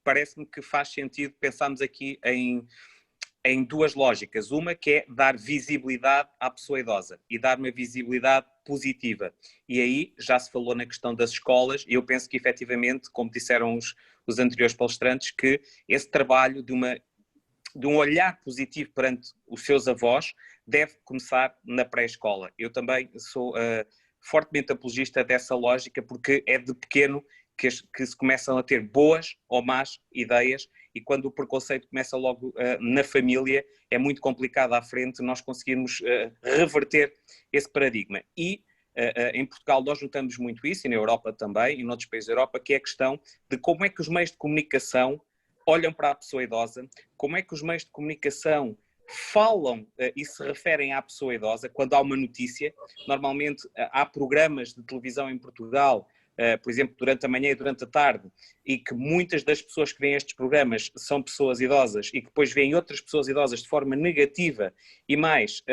parece-me que faz sentido pensarmos aqui em duas lógicas. Uma que é dar visibilidade à pessoa idosa e dar uma visibilidade positiva. E aí já se falou na questão das escolas e eu penso que efetivamente, como disseram os anteriores palestrantes, que esse trabalho de um olhar positivo perante os seus avós deve começar na pré-escola. Eu também sou fortemente apologista dessa lógica porque é de pequeno que se começam a ter boas ou más ideias e quando o preconceito começa logo na família é muito complicado à frente nós conseguirmos reverter esse paradigma. E em Portugal nós notamos muito isso, e na Europa também, e noutros países da Europa, que é a questão de como é que os meios de comunicação olham para a pessoa idosa, como é que os meios de comunicação falam e se referem à pessoa idosa quando há uma notícia. Normalmente há programas de televisão em Portugal, por exemplo, durante a manhã e durante a tarde, e que muitas das pessoas que veem estes programas são pessoas idosas e que depois veem outras pessoas idosas de forma negativa e mais...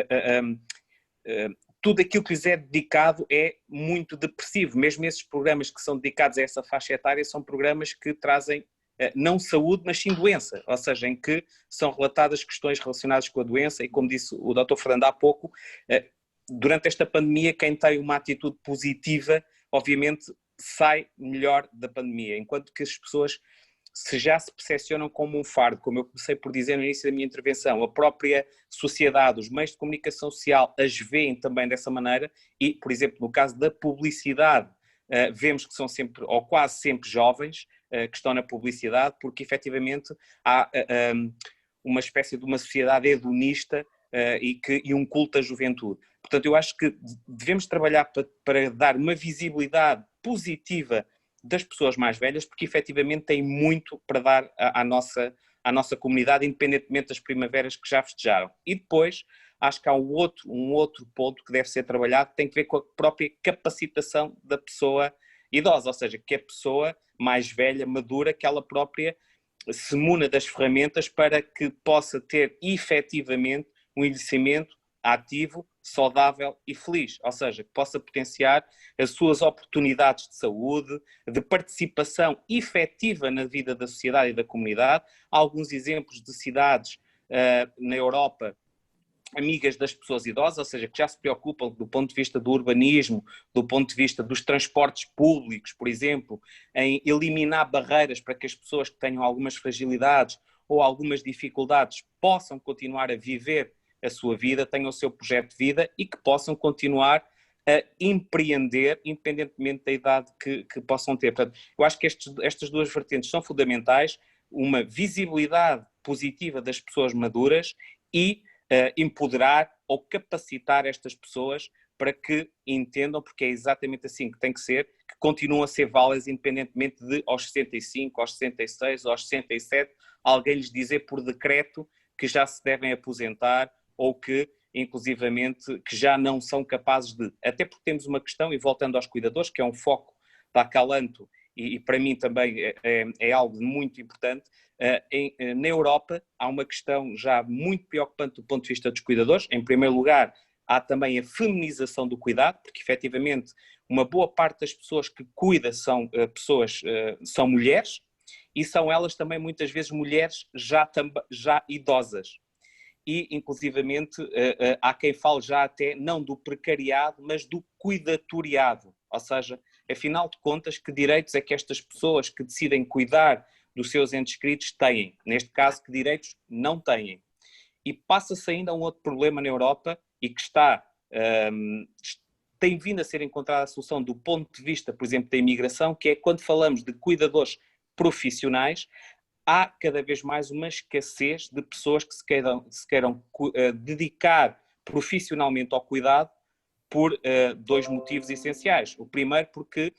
tudo aquilo que lhes é dedicado é muito depressivo. Mesmo esses programas que são dedicados a essa faixa etária são programas que trazem não saúde, mas sim doença, ou seja, em que são relatadas questões relacionadas com a doença e, como disse o Dr. Fernando há pouco, durante esta pandemia, quem tem uma atitude positiva, obviamente, sai melhor da pandemia, enquanto que as pessoas já se percepcionam como um fardo, como eu comecei por dizer no início da minha intervenção, a própria sociedade, os meios de comunicação social as veem também dessa maneira e, por exemplo, no caso da publicidade, vemos que são sempre, ou quase sempre jovens, que estão na publicidade, porque efetivamente há uma espécie de uma sociedade hedonista e um culto à juventude. Portanto, eu acho que devemos trabalhar para dar uma visibilidade positiva das pessoas mais velhas, porque efetivamente têm muito para dar à nossa comunidade, independentemente das primaveras que já festejaram. E depois, acho que há um outro ponto que deve ser trabalhado, que tem que ver com a própria capacitação da pessoa idosa, ou seja, que a pessoa mais velha, madura, que ela própria se muna das ferramentas para que possa ter efetivamente um envelhecimento ativo, saudável e feliz, ou seja, que possa potenciar as suas oportunidades de saúde, de participação efetiva na vida da sociedade e da comunidade. Há alguns exemplos de cidades na Europa amigas das pessoas idosas, ou seja, que já se preocupam do ponto de vista do urbanismo, do ponto de vista dos transportes públicos, por exemplo, em eliminar barreiras para que as pessoas que tenham algumas fragilidades ou algumas dificuldades possam continuar a viver a sua vida, tenham o seu projeto de vida e que possam continuar a empreender, independentemente da idade que possam ter. Portanto, eu acho que estas duas vertentes são fundamentais, uma visibilidade positiva das pessoas maduras e empoderar ou capacitar estas pessoas para que entendam, porque é exatamente assim que tem que ser, que continuam a ser válidas independentemente de aos 65, aos 66, aos 67, alguém lhes dizer por decreto que já se devem aposentar ou que, inclusivamente, que já não são capazes de. Até porque temos uma questão, e voltando aos cuidadores, que é um foco da Acalanto, e para mim também é algo muito importante, na Europa há uma questão já muito preocupante do ponto de vista dos cuidadores. Em primeiro lugar, há também a feminização do cuidado, porque efetivamente uma boa parte das pessoas que cuida são são mulheres, e são elas também muitas vezes mulheres já idosas. E inclusivamente há quem fale já até não do precariado, mas do cuidatoriado, ou seja, afinal de contas, que direitos é que estas pessoas que decidem cuidar dos seus entes queridos têm? Neste caso, que direitos não têm? E passa-se ainda um outro problema na Europa e que tem vindo a ser encontrada a solução do ponto de vista, por exemplo, da imigração, que é quando falamos de cuidadores profissionais, há cada vez mais uma escassez de pessoas que se queiram dedicar profissionalmente ao cuidado por dois motivos essenciais. O primeiro, porque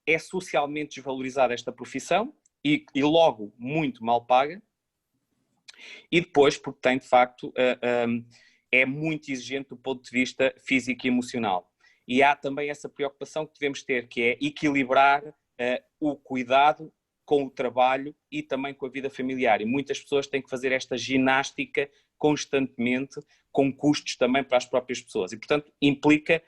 é socialmente desvalorizada esta profissão e logo muito mal paga. E depois, porque tem de facto, é muito exigente do ponto de vista físico e emocional. E há também essa preocupação que devemos ter, que é equilibrar o cuidado com o trabalho e também com a vida familiar. E muitas pessoas têm que fazer esta ginástica constantemente, com custos também para as próprias pessoas. E, portanto, implica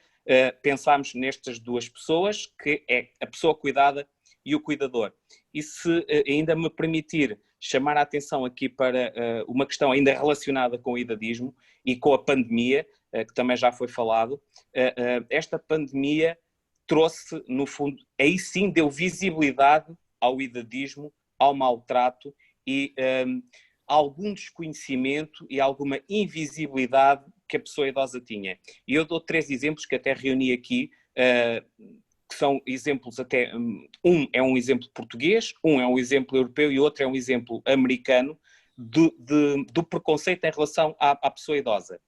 pensarmos nestas duas pessoas, que é a pessoa cuidada e o cuidador. E se ainda me permitir chamar a atenção aqui para uma questão ainda relacionada com o idadismo e com a pandemia, que também já foi falado, esta pandemia trouxe, no fundo, aí sim deu visibilidade ao idadismo, ao maltrato e algum desconhecimento e alguma invisibilidade que a pessoa idosa tinha. E eu dou 3 exemplos que até reuni aqui, que são exemplos até... Um é um exemplo português, um é um exemplo europeu e outro é um exemplo americano do preconceito em relação à pessoa idosa.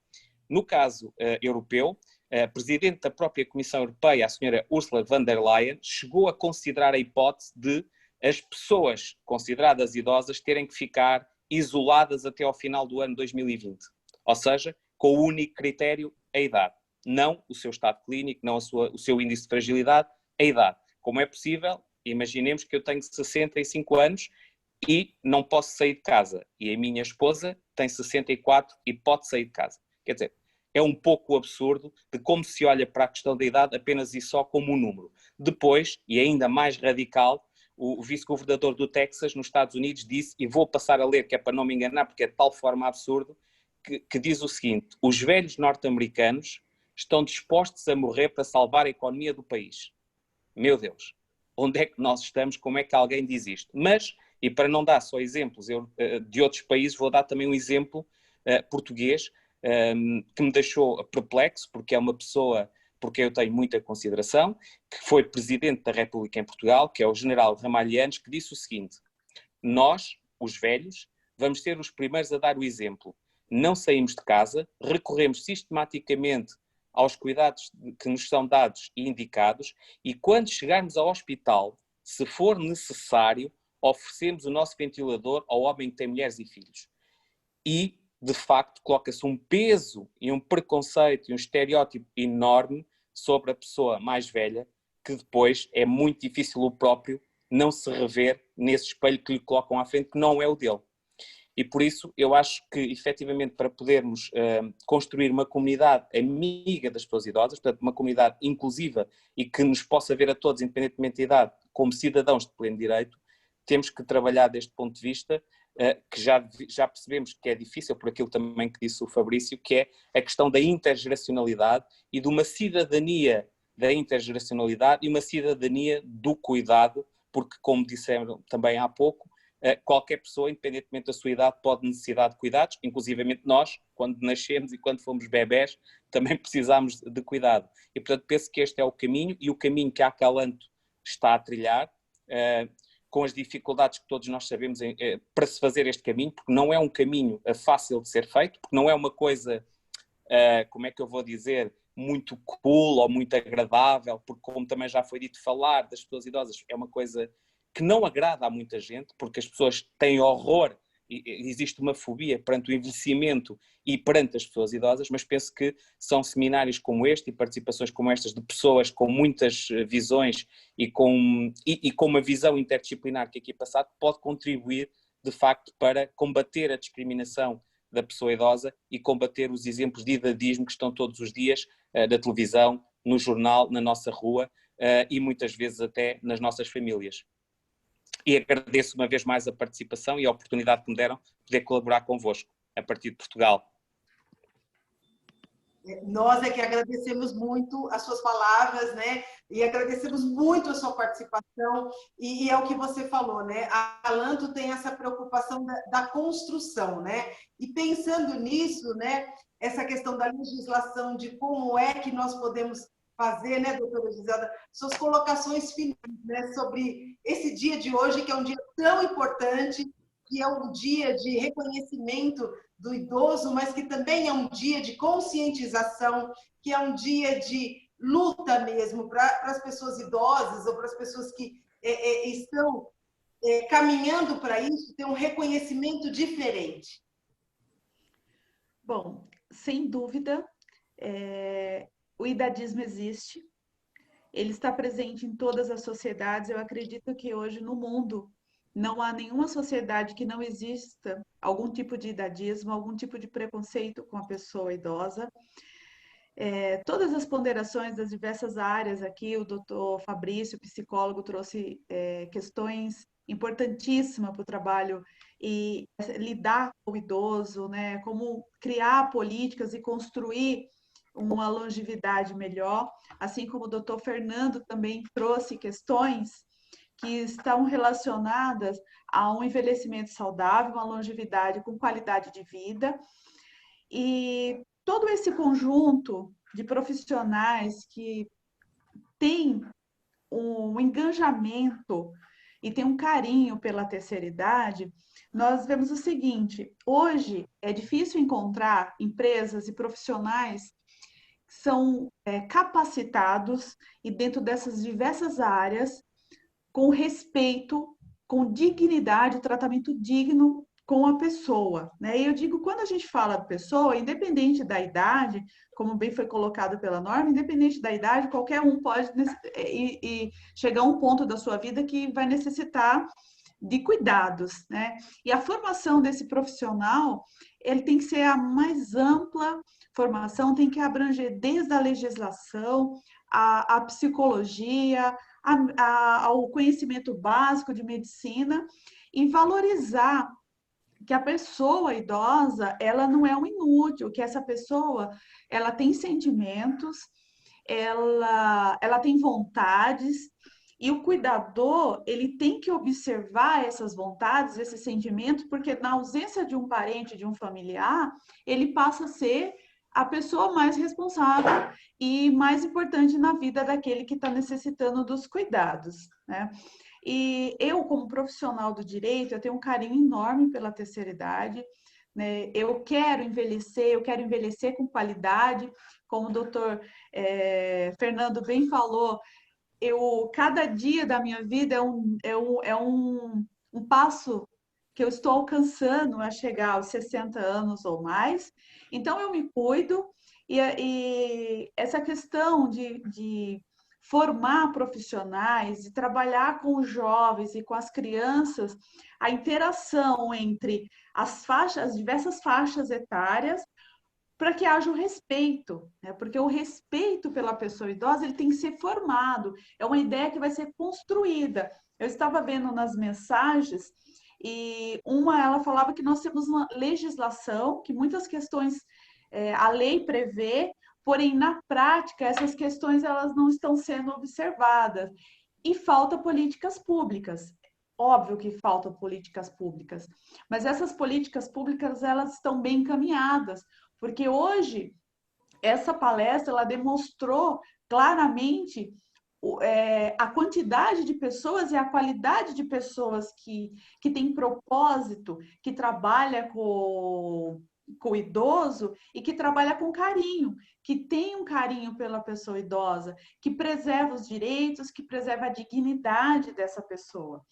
No caso europeu, a Presidente da própria Comissão Europeia, a senhora Ursula von der Leyen, chegou a considerar a hipótese de as pessoas consideradas idosas terem que ficar isoladas até ao final do ano 2020. Ou seja, com o único critério, a idade. Não o seu estado clínico, não o seu índice de fragilidade, a idade. Como é possível? Imaginemos que eu tenho 65 anos e não posso sair de casa. E a minha esposa tem 64 e pode sair de casa. Quer dizer, é um pouco absurdo de como se olha para a questão da idade apenas e só como um número. Depois, e ainda mais radical, o vice-governador do Texas, nos Estados Unidos, disse, e vou passar a ler, que é para não me enganar, porque é de tal forma absurdo, que diz o seguinte: os velhos norte-americanos estão dispostos a morrer para salvar a economia do país. Meu Deus, onde é que nós estamos? Como é que alguém diz isto? Mas, e para não dar só exemplos de outros países, vou dar também um exemplo português, que me deixou perplexo, porque é uma pessoa porque eu tenho muita consideração, que foi Presidente da República em Portugal, que é o General Ramalhianes, que disse o seguinte: nós, os velhos, vamos ser os primeiros a dar o exemplo. Não saímos de casa, recorremos sistematicamente aos cuidados que nos são dados e indicados, e quando chegarmos ao hospital, se for necessário, oferecemos o nosso ventilador ao homem que tem mulheres e filhos. E, de facto, coloca-se um peso e um preconceito e um estereótipo enorme sobre a pessoa mais velha, que depois é muito difícil o próprio não se rever nesse espelho que lhe colocam à frente, que não é o dele. E por isso eu acho que, efetivamente, para podermos construir uma comunidade amiga das pessoas idosas, portanto, uma comunidade inclusiva e que nos possa ver a todos, independentemente da idade, como cidadãos de pleno direito, temos que trabalhar deste ponto de vista, que já percebemos que é difícil, por aquilo também que disse o Fabrício, que é a questão da intergeracionalidade e de uma cidadania da intergeracionalidade e uma cidadania do cuidado, porque, como disseram também há pouco, qualquer pessoa, independentemente da sua idade, pode necessitar de cuidados, inclusivamente nós, quando nascemos e quando fomos bebés, também precisamos de cuidado. E, portanto, penso que este é o caminho, e o caminho que a Acalanto está a trilhar, com as dificuldades que todos nós sabemos para se fazer este caminho, porque não é um caminho fácil de ser feito, porque não é uma coisa, como é que eu vou dizer, muito cool ou muito agradável, porque, como também já foi dito, falar das pessoas idosas é uma coisa que não agrada a muita gente, porque as pessoas têm horror, e existe uma fobia perante o envelhecimento e perante as pessoas idosas, mas penso que são seminários como este e participações como estas de pessoas com muitas visões e com uma visão interdisciplinar que aqui é passado, pode contribuir, de facto, para combater a discriminação da pessoa idosa e combater os exemplos de idadismo que estão todos os dias na televisão, no jornal, na nossa rua e muitas vezes até nas nossas famílias. E agradeço uma vez mais a participação e a oportunidade que me deram de poder colaborar convosco, a partir de Portugal. Nós é que agradecemos muito as suas palavras, né? E agradecemos muito a sua participação. E é o que você falou, né? A Acalanto tem essa preocupação da construção, né? E pensando nisso, né? Essa questão da legislação, de como é que nós podemos fazer, né, doutora Giselda, suas colocações finais, né, sobre esse dia de hoje, que é um dia tão importante, que é um dia de reconhecimento do idoso, mas que também é um dia de conscientização, que é um dia de luta mesmo para as pessoas idosas ou para as pessoas que estão caminhando para isso, ter um reconhecimento diferente. Bom, sem dúvida, o idadismo existe, ele está presente em todas as sociedades. Eu acredito que hoje no mundo não há nenhuma sociedade que não exista algum tipo de idadismo, algum tipo de preconceito com a pessoa idosa. Todas as ponderações das diversas áreas aqui, o doutor Fabrício, psicólogo, trouxe questões importantíssimas para o trabalho e lidar com o idoso, né? Como criar políticas e construir uma longevidade melhor, assim como o doutor Fernando também trouxe questões que estão relacionadas a um envelhecimento saudável, uma longevidade com qualidade de vida. E todo esse conjunto de profissionais que tem um engajamento e tem um carinho pela terceira idade, nós vemos o seguinte: hoje é difícil encontrar empresas e profissionais que são capacitados e dentro dessas diversas áreas, com respeito, com dignidade, tratamento digno com a pessoa, né? E eu digo, quando a gente fala pessoa, independente da idade, como bem foi colocado pela norma, independente da idade, qualquer um pode chegar a um ponto da sua vida que vai necessitar de cuidados, né? E a formação desse profissional, ele tem que ser a mais ampla formação, tem que abranger desde a legislação, a psicologia, ao conhecimento básico de medicina e valorizar que a pessoa idosa, ela não é um inútil, que essa pessoa, ela tem sentimentos, ela tem vontades, e o cuidador, ele tem que observar essas vontades, esses sentimentos, porque na ausência de um parente, de um familiar, ele passa a ser a pessoa mais responsável e mais importante na vida daquele que está necessitando dos cuidados, né? E eu, como profissional do direito, eu tenho um carinho enorme pela terceira idade, né? Eu quero envelhecer com qualidade, como o doutor Fernando bem falou, cada dia da minha vida é um passo que eu estou alcançando a chegar aos 60 anos ou mais. Então, eu me cuido e essa questão de formar profissionais, de trabalhar com os jovens e com as crianças, a interação entre as diversas faixas etárias, para que haja o respeito, né? Porque o respeito pela pessoa idosa, ele tem que ser formado, é uma ideia que vai ser construída. Eu estava vendo nas mensagens, e ela falava que nós temos uma legislação, que muitas questões a lei prevê, porém, na prática, essas questões elas não estão sendo observadas. E falta políticas públicas. Óbvio que faltam políticas públicas, mas essas políticas públicas elas estão bem encaminhadas, porque hoje essa palestra ela demonstrou claramente a quantidade de pessoas e a qualidade de pessoas que tem propósito, que trabalha com o idoso e que trabalha com carinho, que tem um carinho pela pessoa idosa, que preserva os direitos, que preserva a dignidade dessa pessoa.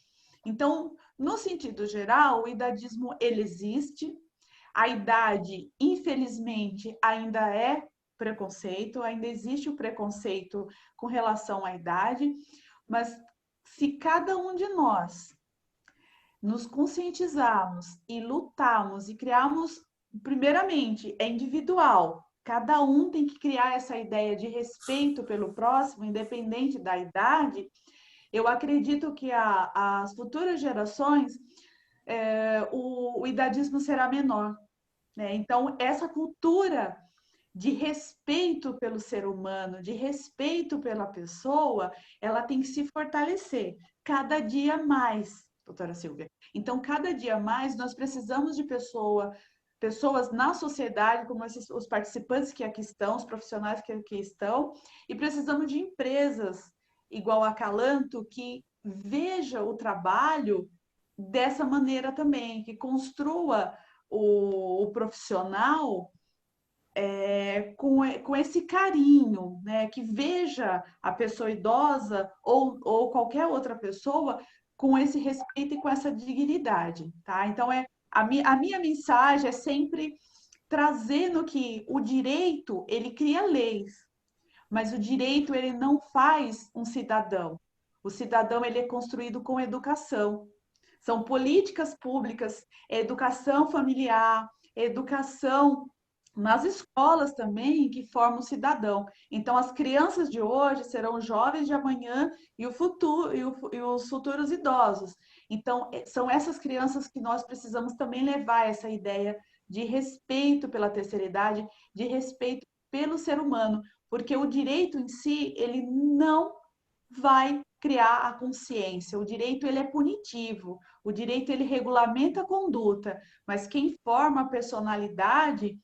Então, no sentido geral, o idadismo ele existe. A idade, infelizmente, ainda é preconceito, ainda existe o preconceito com relação à idade, mas se cada um de nós nos conscientizarmos e lutarmos e criarmos, primeiramente, é individual, cada um tem que criar essa ideia de respeito pelo próximo, independente da idade. Eu acredito que as futuras gerações, o idadismo será menor, né? Então, essa cultura de respeito pelo ser humano, de respeito pela pessoa, ela tem que se fortalecer cada dia mais, doutora Silvia. Então, cada dia mais, nós precisamos de pessoas na sociedade, como os participantes que aqui estão, os profissionais que aqui estão, e precisamos de empresas, igual a Acalanto, que veja o trabalho dessa maneira também, que construa o profissional com esse carinho, né? Que veja a pessoa idosa ou qualquer outra pessoa com esse respeito e com essa dignidade, tá? Então, a minha mensagem é sempre trazendo que o direito, ele cria leis, mas o direito, ele não faz um cidadão. O cidadão, ele é construído com educação. São políticas públicas, educação familiar, educação nas escolas também, que formam o cidadão. Então, as crianças de hoje serão jovens de amanhã e, o futuro, e os futuros idosos. Então, são essas crianças que nós precisamos também levar essa ideia de respeito pela terceira idade, de respeito pelo ser humano, porque o direito em si, ele não vai criar a consciência. O direito, ele é punitivo. O direito, ele regulamenta a conduta, mas quem forma a personalidade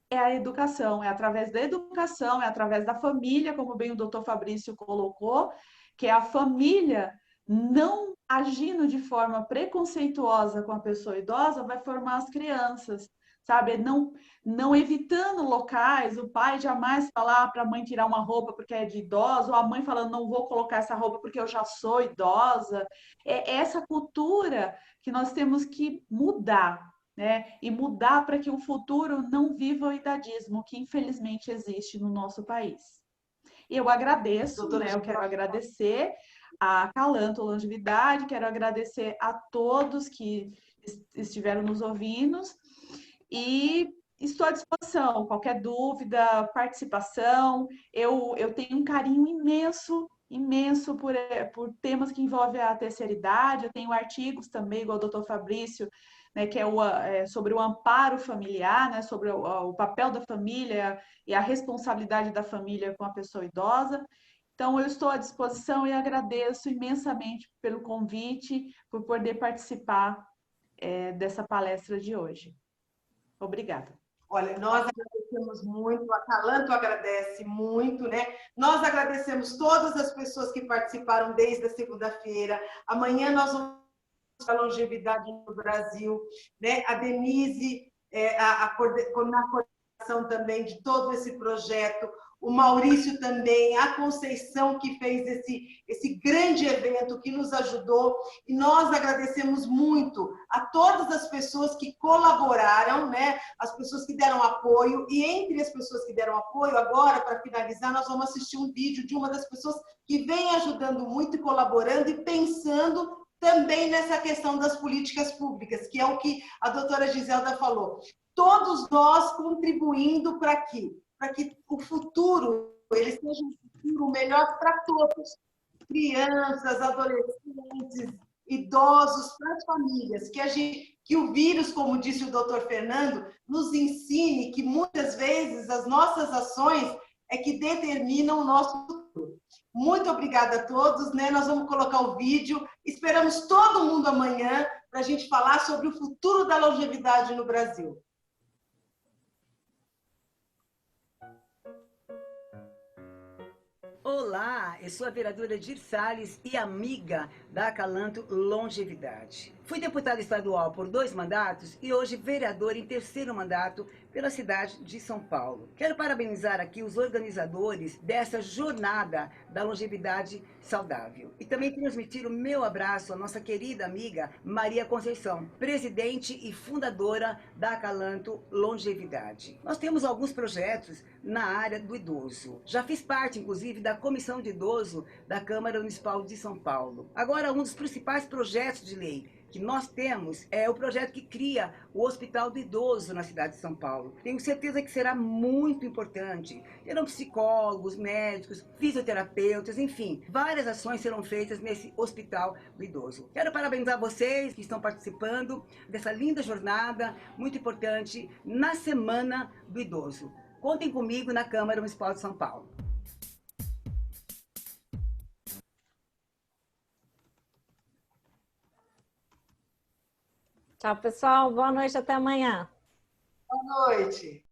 é a educação, é através da educação, é através da família, como bem o doutor Fabrício colocou, que é a família não agindo de forma preconceituosa com a pessoa idosa, vai formar as crianças, sabe? Não evitando locais, o pai jamais falar para a mãe tirar uma roupa porque é de idosa, ou a mãe falando, não vou colocar essa roupa porque eu já sou idosa. É essa cultura que nós temos que mudar, né? E mudar para que o futuro não viva o idadismo, que infelizmente existe no nosso país. E eu agradeço, né? Eu quero agradecer a Acalanto Longevidade, quero agradecer a todos que estiveram nos ouvindo e estou à disposição. Qualquer dúvida, participação, eu tenho um carinho imenso por temas que envolvem a terceira idade. Eu tenho artigos também, igual o doutor Fabrício, né, que é sobre o amparo familiar, né, sobre o papel da família e a responsabilidade da família com a pessoa idosa. Então, eu estou à disposição e agradeço imensamente pelo convite, por poder participar dessa palestra de hoje. Obrigada. Olha, nós agradecemos muito, a Acalanto agradece muito, né? Nós agradecemos todas as pessoas que participaram desde a segunda-feira. Amanhã nós vamos falar longevidade no Brasil, né? A Denise, na coordenação também de todo esse projeto, o Maurício também, a Conceição que fez esse grande evento, que nos ajudou, e nós agradecemos muito a todas as pessoas que colaboraram, né? As pessoas que deram apoio, e entre as pessoas que deram apoio, agora, para finalizar, nós vamos assistir um vídeo de uma das pessoas que vem ajudando muito e colaborando e pensando também nessa questão das políticas públicas, que é o que a doutora Giselda falou. Todos nós contribuindo para que o futuro ele seja um futuro melhor para todos. Crianças, adolescentes, idosos, para as famílias. Que o vírus, como disse o doutor Fernando, nos ensine que muitas vezes as nossas ações é que determinam o nosso futuro. Muito obrigada a todos, né? Nós vamos colocar o vídeo. Esperamos todo mundo amanhã para a gente falar sobre o futuro da longevidade no Brasil. Olá, eu sou a vereadora Dir Salles e amiga da Acalanto Longevidade. Fui deputada estadual por 2 mandatos e hoje vereadora em 3º mandato pela cidade de São Paulo. Quero parabenizar aqui os organizadores dessa jornada da longevidade saudável. E também transmitir o meu abraço à nossa querida amiga Maria Conceição, presidente e fundadora da Acalanto Longevidade. Nós temos alguns projetos na área do idoso. Já fiz parte, inclusive, da Comissão de Idoso da Câmara Municipal de São Paulo. Agora, um dos principais projetos de lei que nós temos é o projeto que cria o Hospital do Idoso na cidade de São Paulo. Tenho certeza que será muito importante. Terão psicólogos, médicos, fisioterapeutas, enfim, várias ações serão feitas nesse Hospital do Idoso. Quero parabenizar vocês que estão participando dessa linda jornada, muito importante, na Semana do Idoso. Contem comigo na Câmara Municipal de São Paulo. Tchau, pessoal. Boa noite, até amanhã. Boa noite.